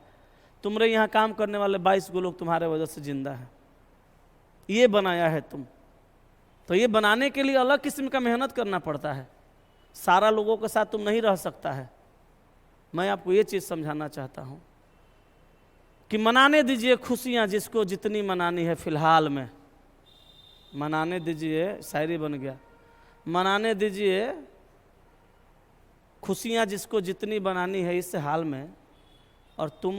तुम्हारे यहाँ काम करने वाले 22 गो लोग तुम्हारे वजह से जिंदा है। ये बनाया है तुम। तो ये बनाने के लिए अलग किस्म का मेहनत करना पड़ता है, सारा लोगों के साथ तुम नहीं रह सकता है। मैं आपको ये चीज़ समझाना चाहता हूँ कि मनाने दीजिए खुशियाँ जिसको जितनी मनानी है फ़िलहाल में, मनाने दीजिए, शायरी बन गया, मनाने दीजिए खुशियाँ जिसको जितनी बनानी है इस हाल में, और तुम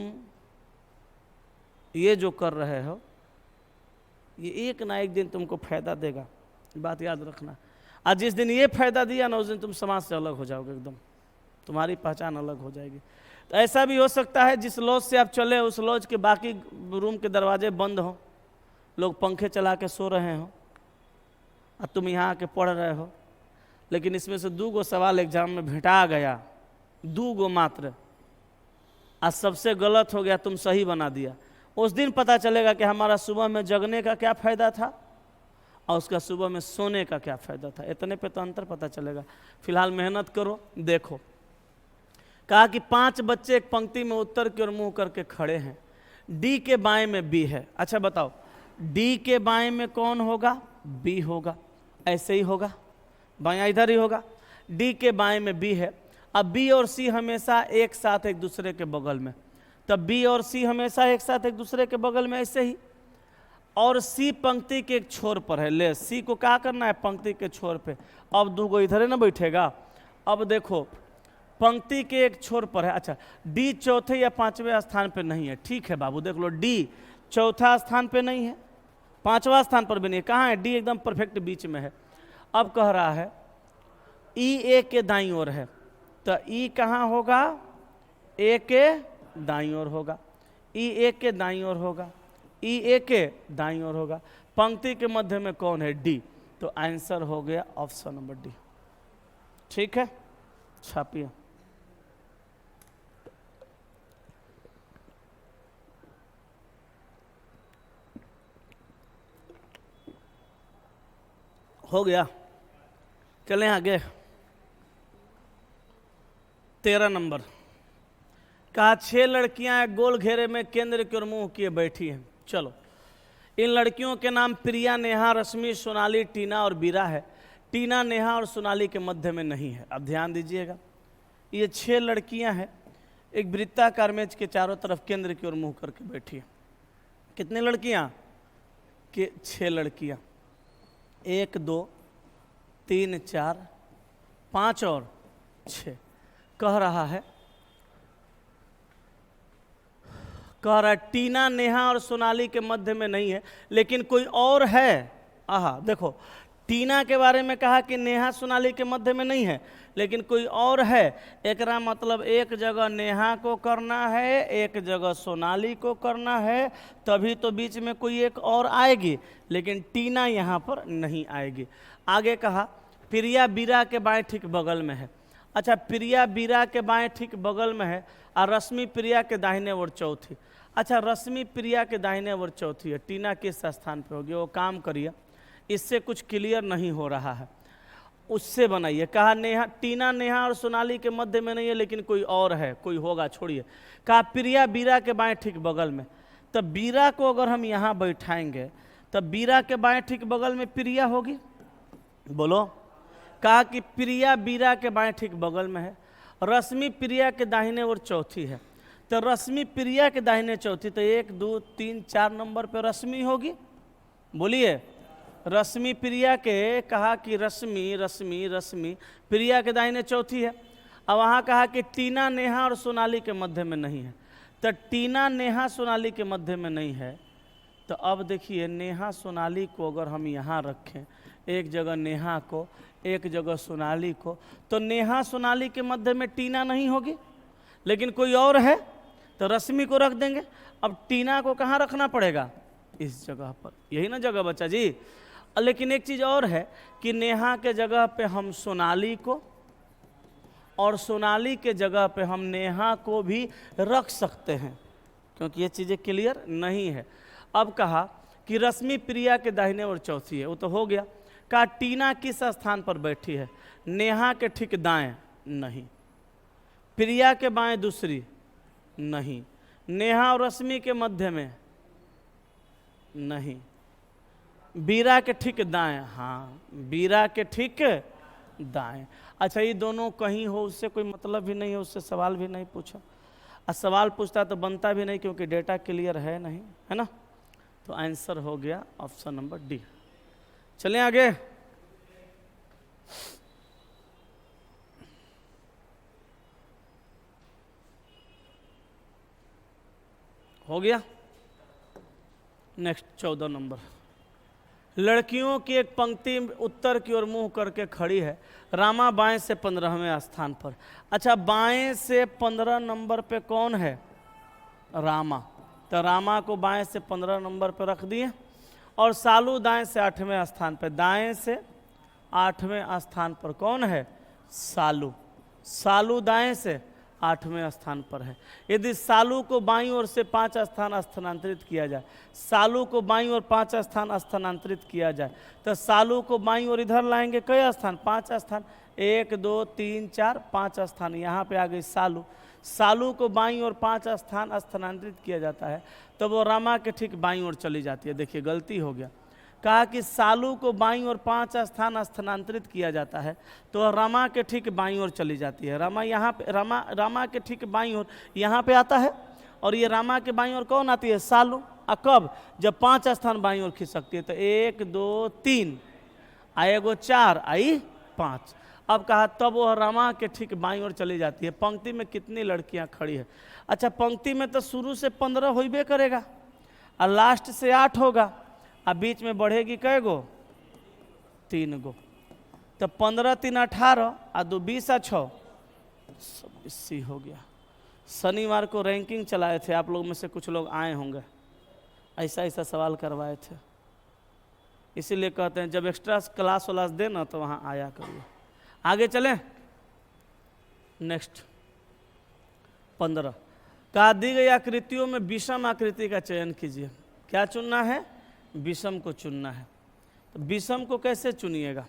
ये जो कर रहे हो ये एक ना एक दिन तुमको फ़ायदा देगा, बात याद रखना। आज जिस दिन ये फ़ायदा दिया ना, उस दिन तुम समाज से अलग हो जाओगे, एकदम तुम्हारी पहचान अलग हो जाएगी। तो ऐसा भी हो सकता है जिस लॉज से आप चले उस लॉज के बाकी रूम के दरवाजे बंद हों, लोग पंखे चला के सो रहे हों, और तुम यहाँ आके पढ़ रहे हो, लेकिन इसमें से 2 गो सवाल एग्जाम में भेटा गया, 2 गो मात्र, आज सबसे गलत हो गया, तुम सही बना दिया। उस दिन पता चलेगा कि हमारा सुबह में जगने का क्या फ़ायदा था और उसका सुबह में सोने का क्या फ़ायदा था। इतने पे तो अंतर पता चलेगा। फिलहाल मेहनत करो। देखो, कहा कि 5 बच्चे एक पंक्ति में उत्तर की ओर मुंह करके खड़े हैं, डी के बाएं में बी है। अच्छा बताओ, डी के बाएं में कौन होगा? बी होगा। ऐसे ही होगा, बायां इधर ही होगा। डी के बाएं में बी है। अब बी और सी हमेशा एक साथ एक दूसरे के बगल में, तब बी और सी हमेशा एक साथ एक दूसरे के बगल में, ऐसे ही। और सी पंक्ति के एक छोर पर है। ले, सी को क्या करना है? पंक्ति के छोर पे। अब 2 गो इधर है ना बैठेगा। अब देखो, पंक्ति के एक छोर पर है। अच्छा, डी चौथे या 5वें स्थान पे नहीं है। ठीक है बाबू, देख लो, डी चौथा स्थान पे नहीं है, 5वां स्थान पर भी नहीं है। कहाँ है? डी एकदम परफेक्ट बीच में है। अब कह रहा है ई ए के दाईं ओर है, तो ई कहाँ होगा? ए के दाईं ओर होगा। ई ए के दाईं ओर होगा, ई ए के दाईं ओर होगा। पंक्ति के मध्य में कौन है? डी। तो आंसर हो गया ऑप्शन नंबर डी। ठीक है, छापिए। हो गया, चलें आगे। 13 नंबर, कहा 6 लड़कियां एक गोल घेरे में केंद्र की ओर मुंह किए बैठी हैं। चलो, इन लड़कियों के नाम प्रिया, नेहा, रश्मि, सोनाली, टीना और बीरा है। टीना, नेहा और सोनाली के मध्य में नहीं है। अब ध्यान दीजिएगा, ये 6 लड़कियां हैं, एक वृत्ताकार मेज के चारों तरफ केंद्र की ओर मुंह करके बैठी है। कितनी लड़कियां? के 6 लड़कियां, 1 2 3 4 5 और 6। कह रहा है टीना, नेहा और सोनाली के मध्य में नहीं है, लेकिन कोई और है। आहा, देखो, टीना के बारे में कहा कि नेहा सोनाली के मध्य में नहीं है, लेकिन कोई और है। एकरा मतलब एक जगह नेहा को करना है, एक जगह सोनाली को करना है, तभी तो बीच में कोई एक और आएगी, लेकिन टीना यहाँ पर नहीं आएगी। आगे कहा प्रिया बीरा के बाएं ठीक बगल में है। अच्छा, प्रिया बीरा के बाएं ठीक बगल में है और रश्मि प्रिया के दाहिने ओर चौथी। अच्छा, रश्मि प्रिया के दाहिने ओर चौथी है, टीना किस स्थान पे होगी? वो काम करिए, इससे कुछ क्लियर नहीं हो रहा है, उससे बनाइए। कहा नेहा, टीना, नेहा और सोनाली के मध्य में नहीं है, लेकिन कोई और है, कोई होगा, छोड़िए। कहा प्रिया बीरा के बाएं ठीक बगल में, तब बीरा को अगर हम यहाँ बैठाएंगे तब बीरा के बाएं ठीक बगल में प्रिया होगी। बोलो। कहा कि प्रिया बीरा के बाएं ठीक बगल में है, रश्मि प्रिया के दाहिने ओर चौथी है, तो रश्मि प्रिया के दाहिने चौथी, तो 1 2 3 4 नंबर पे रश्मि होगी। बोलिए, रश्मि प्रिया के, कहा कि रश्मि रश्मि रश्मि प्रिया के दाहिने चौथी है। अब वहाँ कहा कि टीना, नेहा और सोनाली के मध्य में नहीं है, तो टीना, नेहा, सोनाली के मध्य में नहीं है। तो अब देखिए, नेहा सोनाली को अगर हम यहाँ रखें, एक जगह नेहा को, एक जगह सोनाली को, तो नेहा सोनाली के मध्य में टीना नहीं होगी, लेकिन कोई और है, तो रश्मि को रख देंगे। अब टीना को कहाँ रखना पड़ेगा? इस जगह पर, यही ना जगह बच्चा जी। लेकिन एक चीज़ और है कि नेहा के जगह पे हम सोनाली को और सोनाली के जगह पे हम नेहा को भी रख सकते हैं, क्योंकि ये चीज़ें क्लियर नहीं है। अब कहा कि रश्मि प्रिया के दाहिने ओर चौथी है, वो तो हो गया। कहा टीना किस स्थान पर बैठी है? नेहा के ठीक दाएं नहीं, प्रिया के बाएं दूसरी नहीं, नेहा और रश्मि के मध्य में नहीं, बीरा के ठीक दाएं, हाँ बीरा के ठीक दाएं। अच्छा, ये दोनों कहीं हो उससे कोई मतलब भी नहीं है, उससे सवाल भी नहीं पूछा, और सवाल पूछता तो बनता भी नहीं, क्योंकि डेटा क्लियर है नहीं, है ना। तो आंसर हो गया ऑप्शन नंबर डी। चलें आगे। हो गया। नेक्स्ट 14 नंबर, लड़कियों की एक पंक्ति उत्तर की ओर मुंह करके खड़ी है, रामा बाएं से 15वें स्थान पर। अच्छा, बाएं से 15 नंबर पे कौन है? रामा। तो रामा को बाएं से 15 नंबर पर रख दिए, और सालू दाएं से 8वें स्थान पर, दाएं से 8वें स्थान पर कौन है? सालू। सालू दाएं से 8वें स्थान पर है। यदि सालू को बाईं ओर से 5 स्थान स्थानांतरित किया जाए, सालू को बाईं ओर 5 स्थान स्थानांतरित किया जाए, तो सालू को बाईं ओर इधर लाएंगे कई स्थान? 5 स्थान। 1 2 3 4 5 स्थान। यहाँ पे आ गई सालू। सालू को बाईं ओर 5 स्थान स्थानांतरित किया जाता है तो वो रमा के ठीक बाईं ओर चली जाती है। देखिए गलती हो गया, कहा कि सालू को बाईं ओर 5 स्थान स्थानांतरित किया जाता है तो रमा के ठीक बाईं ओर चली जाती है। रमा यहाँ पे, रमा के ठीक बाईं ओर यहाँ पे आता है, और ये रमा के बाईं ओर कौन आती है? सालू। कब? जब 5 स्थान बाईं ओर खींच सकती है। तो 1 2 3 आएगो 4 आई 5। अब कहा तब वह रमा के ठीक बाईं ओर चली जाती है। पंक्ति में कितनी लड़कियां खड़ी है? अच्छा, पंक्ति में तो शुरू से 15 होइबे करेगा और लास्ट से 8 होगा, अब बीच में बढ़ेगी कै गो? 3 गो। तो 15 3 18 और 2 20 और 6 26 हो गया। शनिवार को रैंकिंग चलाए थे, आप लोग में से कुछ लोग आए होंगे, ऐसा ऐसा सवाल करवाए थे, इसीलिए कहते हैं जब एक्स्ट्रा क्लास वालास देना तो वहाँ आया करिए। आगे चलें, नेक्स्ट 15 कहा दी गई आकृतियों में विषम आकृति का चयन कीजिए। क्या चुनना है? विषम को चुनना है। तो विषम को कैसे चुनिएगा?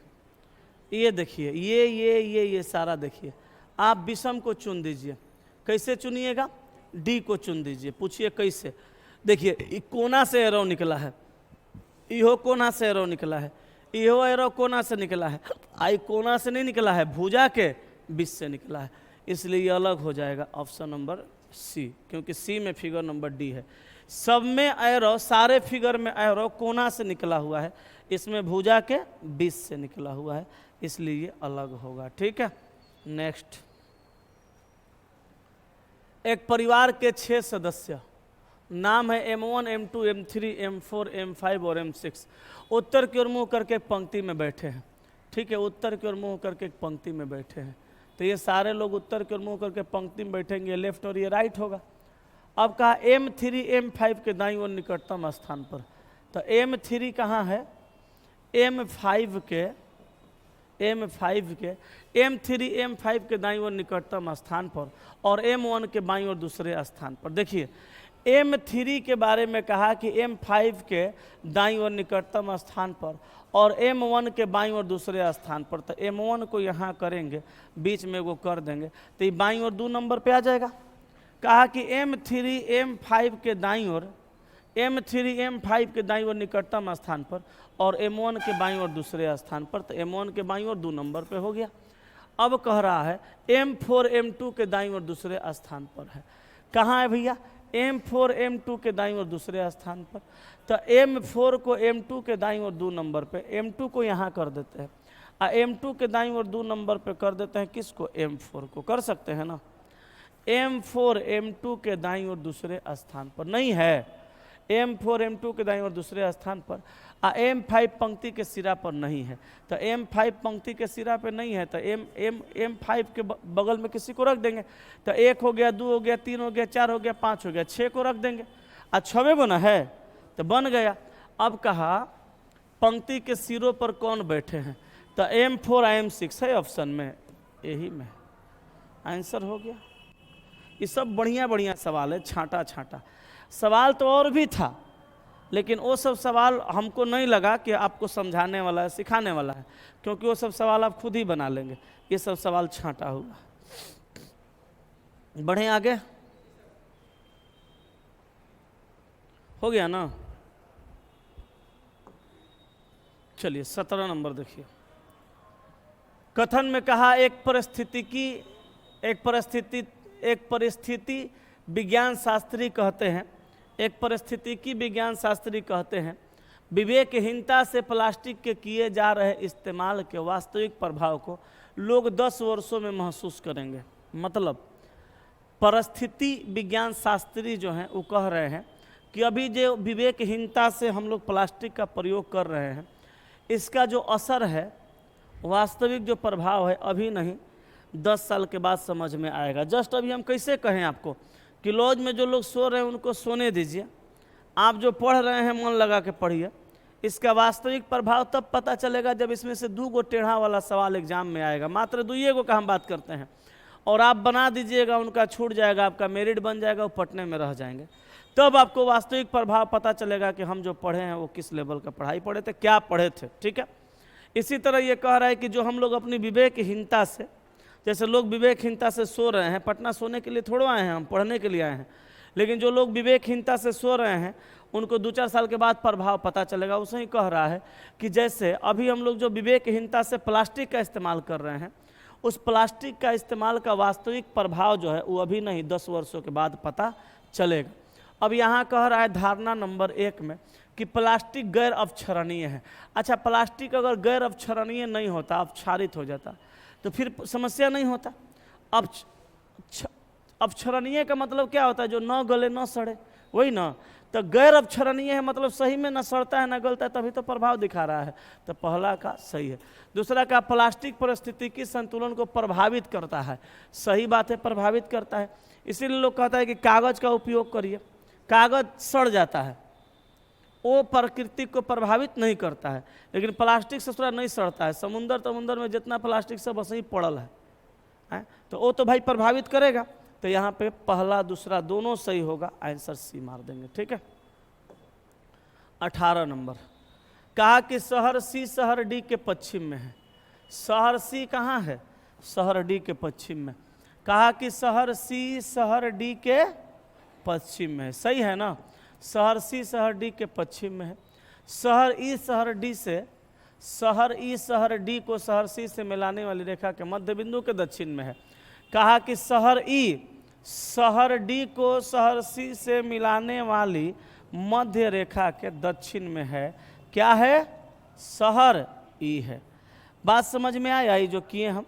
ये देखिए, ये सारा देखिए, आप विषम को चुन दीजिए। कैसे चुनिएगा? डी को चुन दीजिए। पूछिए कैसे? देखिए कोना से एरो निकला है, इहो कोना से एरो निकला है, इहो एरो कोना से निकला है, आई कोना से नहीं निकला है, भुजा के बीच से निकला है, इसलिए ये अलग हो जाएगा ऑप्शन नंबर सी, क्योंकि सी में फिगर नंबर डी है। सब में एरो, सारे फिगर में एरो कोना से निकला हुआ है, इसमें भुजा के बीच से निकला हुआ है, इसलिए ये अलग होगा। ठीक है, नेक्स्ट। एक परिवार के 6 सदस्य, नाम है M1 M2 M3 M4 M5 और M6, उत्तर की ओर मुंह करके एक पंक्ति में बैठे हैं। ठीक है, उत्तर की ओर मुंह करके एक पंक्ति में बैठे हैं, तो ये सारे लोग उत्तर की ओर मुंह करके पंक्ति में बैठेंगे, लेफ्ट और ये राइट होगा। अब कहा M3 M5 के दाईं ओर निकटतम स्थान पर, तो M3 कहाँ है? M3 M5 के दाईं ओर निकटतम स्थान पर और M1 के बाईं ओर दूसरे स्थान पर। देखिए M3 के बारे में कहा कि M5 के दाईं ओर निकटतम स्थान पर और M1 के बाईं ओर दूसरे स्थान पर, तो M1 को यहाँ करेंगे, बीच में वो कर देंगे, तो ये बाईं ओर 2 नंबर पे आ जाएगा। कहा कि M3 M5 के दाईं ओर, M3 M5 के दाईं ओर निकटतम स्थान पर और M1 के बाईं ओर दूसरे स्थान पर, तो M1 के बाईं ओर 2 नंबर पे हो गया। अब कह रहा है M4 M2 के दाईं ओर दूसरे स्थान पर है। कहाँ है भैया? M4 M2 के दाईं ओर दूसरे स्थान पर, तो M4 को M2 के दाईं ओर 2 नंबर पे, M2 को यहाँ कर देते हैं, और M2 के दाईं ओर 2 नंबर पे कर देते हैं किसको? M4 को। कर सकते हैं ना? M4 M2 के दाईं ओर दूसरे स्थान पर नहीं है, M4 M2 के दाईं ओर दूसरे स्थान पर, और M5 पंक्ति के सिरा पर नहीं है, तो M5 पंक्ति के सिरा पे नहीं है, तो M5 के बगल में किसी को रख देंगे, तो 1 हो गया, 2 हो गया, 3 हो गया, 4 हो गया, 5 हो गया, 6 को रख देंगे, और 6वें बना है तो बन गया। अब कहा पंक्ति के सिरों पर कौन बैठे हैं, तो M4 M6 है ऑप्शन में, यही में आंसर हो गया। ये सब बढ़िया बढ़िया सवाल है, छांटा छांटा सवाल तो और भी था, लेकिन वो सब सवाल हमको नहीं लगा कि आपको समझाने वाला है, सिखाने वाला है, क्योंकि वो सब सवाल आप खुद ही बना लेंगे। ये सब सवाल छांटा हुआ। बढ़े आगे, हो गया ना? चलिए 17 नंबर देखिए। कथन में कहा एक परिस्थिति विज्ञान शास्त्री कहते हैं, एक परिस्थितिकी विज्ञान शास्त्री कहते हैं, विवेकहीनता से प्लास्टिक के किए जा रहे इस्तेमाल के वास्तविक प्रभाव को लोग 10 वर्षों में महसूस करेंगे। मतलब परिस्थिति विज्ञान शास्त्री जो हैं वो कह रहे हैं कि अभी जो विवेकहीनता से हम लोग प्लास्टिक का प्रयोग कर रहे हैं, इसका जो असर है, वास्तविक जो प्रभाव है, अभी नहीं 10 साल के बाद समझ में आएगा। जस्ट अभी हम कैसे कहें आपको कि लॉज में जो लोग सो रहे हैं उनको सोने दीजिए, आप जो पढ़ रहे हैं मन लगा के पढ़िए, इसका वास्तविक प्रभाव तब पता चलेगा जब इसमें से 2 गो टेढ़ा वाला सवाल एग्जाम में आएगा। मात्र 2 गो का हम बात करते हैं, और आप बना दीजिएगा, उनका छूट जाएगा, आपका मेरिट बन जाएगा, वो पटने में रह जाएंगे। तब आपको वास्तविक प्रभाव पता चलेगा कि हम जो पढ़े हैं वो किस लेवल का पढ़ाई पढ़े थे, क्या पढ़े थे। ठीक है, इसी तरह ये कह रहा है कि जो हम लोग अपनी विवेकहीनता से, जैसे लोग विवेकहीनता से सो रहे हैं, पटना सोने के लिए थोड़ा आए हैं, हम पढ़ने के लिए आए हैं, लेकिन जो लोग विवेकहीनता से सो रहे हैं उनको 2-4 साल के बाद प्रभाव पता चलेगा। उसे ही कह रहा है कि जैसे अभी हम लोग जो विवेकहीनता से प्लास्टिक का इस्तेमाल कर रहे हैं, उस प्लास्टिक का इस्तेमाल का वास्तविक प्रभाव जो है वो अभी नहीं, 10 वर्षों के बाद पता चलेगा। अब यहाँ कह रहा है धारणा नंबर 1 में कि प्लास्टिक गैर अवक्षरणीय है। अच्छा, प्लास्टिक अगर गैर अवक्षरणीय नहीं होता, अपक्षारित हो जाता, तो फिर समस्या नहीं होता। अवक्षरणीय का मतलब क्या होता है? जो न गले न सड़े, वही ना। तो गैर अवक्षरणीय है मतलब सही में न सड़ता है न गलता है, तभी तो प्रभाव दिखा रहा है। तो पहला का सही है। दूसरा का प्लास्टिक पारिस्थितिकी संतुलन को प्रभावित करता है। सही बात है, प्रभावित करता है। इसीलिए लोग कहता है कि कागज का उपयोग करिए। कागज सड़ जाता है, वो प्रकृति को प्रभावित नहीं करता है, लेकिन प्लास्टिक से थोड़ा नहीं सड़ता है। समुंदर में जितना प्लास्टिक सब वैसे ही पड़ल है, तो वो तो भाई प्रभावित करेगा। तो यहाँ पे पहला दूसरा दोनों सही होगा, आंसर सी मार देंगे। ठीक है, 18 नंबर कहा कि शहर सी शहर डी के पश्चिम में है। शहर सी कहाँ है? शहर डी के पश्चिम में। कहा कि शहर सी शहर डी के पश्चिम में है। सही है ना? शहर सी शहर डी के पश्चिम में है। शहर ई शहर डी से, शहर ई शहर डी को शहर सी से मिलाने वाली रेखा के मध्य बिंदु के दक्षिण में है। कहा कि शहर ई शहर डी को शहर सी से मिलाने वाली मध्य रेखा के दक्षिण में है। क्या है? शहर ई है। बात समझ में आया? ये जो किए हम,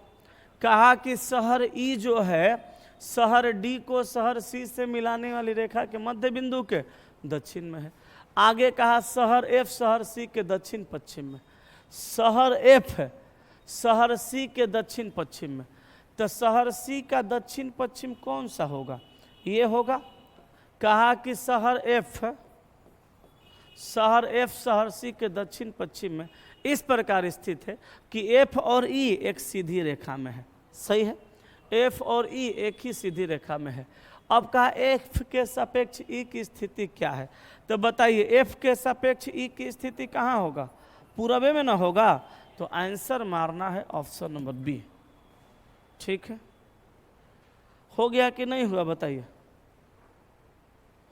कहा कि शहर ई जो है शहर डी को शहर सी से मिलाने वाली रेखा के मध्य बिंदु के दक्षिण में है। आगे कहा शहर एफ शहर सी के दक्षिण पश्चिम में। शहर एफ है शहर सी के दक्षिण पश्चिम में। तो शहर सी का दक्षिण पश्चिम कौन सा होगा? ये होगा। कहा कि शहर एफ शहर सी के दक्षिण पश्चिम में इस प्रकार स्थित है कि एफ और ई एक सीधी रेखा में है। सही है, एफ और ई एक ही सीधी रेखा में है। अब कहा एफ के सापेक्ष ई की स्थिति क्या है? तो बताइए, एफ के सापेक्ष ई की स्थिति कहाँ होगा? पूर्वे में ना होगा? तो आंसर मारना है ऑप्शन नंबर बी। ठीक है, हो गया कि नहीं हुआ? बताइए,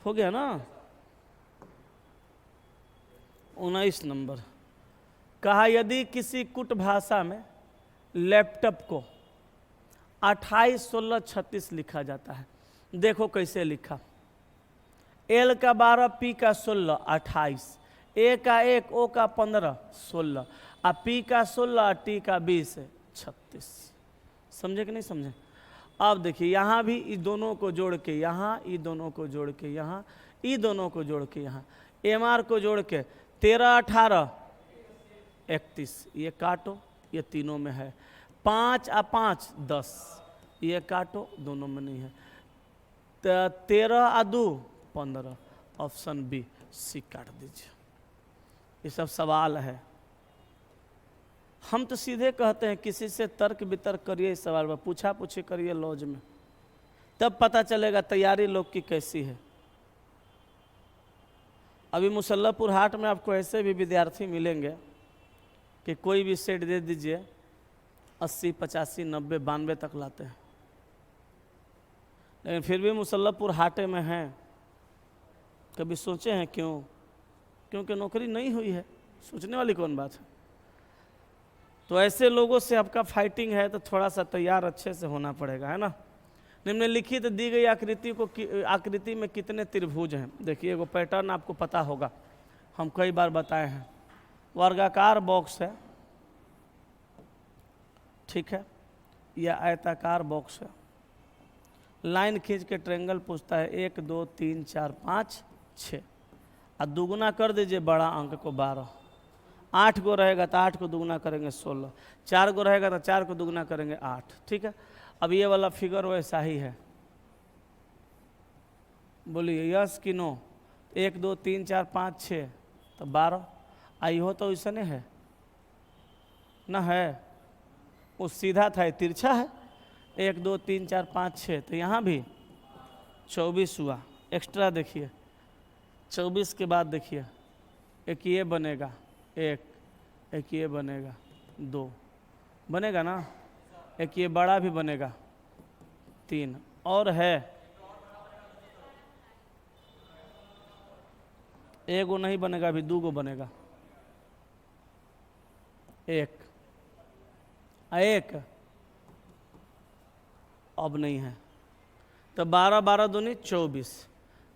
हो गया ना? 19 नंबर कहा यदि किसी कुट भाषा में लैपटॉप को 28-16-36 लिखा जाता है। देखो कैसे लिखा। एल का 12, पी का 16, 28, ए का 1, ओ का 15, 16, और पी का 16, टी का 20, 36। समझे कि नहीं समझे? अब देखिए, यहाँ भी ई दोनों को जोड़ के यहाँ, ई दोनों को जोड़ के यहाँ, ई दोनों को जोड़ के यहाँ, एम आर को जोड़ के 13, 18, 31। ये काटो, ये तीनों में है। 5 और 5, 10। ये काटो, दोनों में नहीं है। 13 और 2, 15। ऑप्शन बी, सी काट दीजिए। ये सब सवाल है। हम तो सीधे कहते हैं किसी से तर्क वितर्क करिए, इस सवाल पर पूछा पूछी करिए लॉज में, तब पता चलेगा तैयारी लोग की कैसी है। अभी मुसल्लापुर हाट में आपको ऐसे भी विद्यार्थी मिलेंगे कि कोई भी सेट दे दीजिए 80, 85, 90, 92 तक लाते हैं, लेकिन फिर भी मुसल्लापुर हाटे में हैं। कभी सोचे हैं क्यों? क्योंकि नौकरी नहीं हुई है। सोचने वाली कौन बात है? तो ऐसे लोगों से आपका फाइटिंग है तो थोड़ा सा तैयार अच्छे से होना पड़ेगा, है ना। निम्नलिखित दी गई आकृति में कितने त्रिभुज हैं? देखिए, वो पैटर्न आपको पता होगा, हम कई बार बताए हैं। वर्गाकार बॉक्स है, ठीक है, या आयताकार बॉक्स है। लाइन खींच के ट्रायंगल पूछता है 1, 2, 3, 4, 5, 6, और दुगुना कर दीजिए बड़ा अंक को 12। 8 गो रहेगा तो 8 को दुगुना करेंगे 16, 4 गो रहेगा तो 4 को दुगुना करेंगे 8। ठीक है, अब ये वाला फिगर वैसा ही है। बोलिए यस कि नो? 1, 2, 3, 4, 5, 6 तो 12, आई हो तो ऐसा नहीं है ना, है वो सीधा था, ये तिरछा है। 1 2 3 4 5 6, तो यहाँ भी 24 हुआ। एक्स्ट्रा देखिए 24 के बाद देखिए एक ये बनेगा, एक ये बनेगा, 2 बनेगा ना, एक ये बड़ा भी बनेगा, 3 और है, एक वो नहीं बनेगा, अभी 2 गो बनेगा, एक अब नहीं है। तो 12 12 दूनी 24,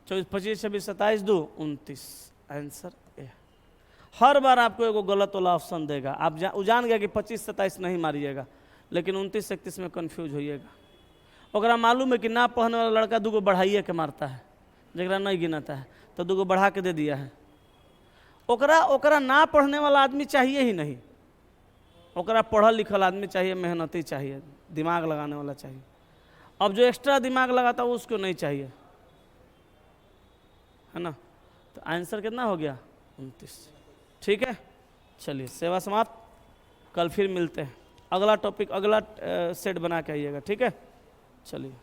24 25 26 27 2 29, आंसर ए। हर बार आपको एगो गलत वाला ऑप्शन देगा, आप जान गया कि 25 27 नहीं मारिएगा, लेकिन 29 31 में कंफ्यूज होइएगा। ओकरा मालूम है कि ना पढ़ने वाला लड़का 2 गो बढ़ाइए के मारता है, जरा नहीं गिनाता है तो 2 गो बढ़ा के दे दिया है। ओकरा ना पढ़ने वाला आदमी चाहिए ही नहीं, ओकरा पढ़ल लिखल आदमी चाहिए, मेहनती चाहिए, दिमाग लगाने वाला चाहिए। अब जो एक्स्ट्रा दिमाग लगाता है उसको नहीं चाहिए, है ना। तो आंसर कितना हो गया? 29। ठीक है, चलिए सेवा समाप्त। कल फिर मिलते हैं, अगला टॉपिक, अगला सेट बना के आइएगा, ठीक है। चलिए।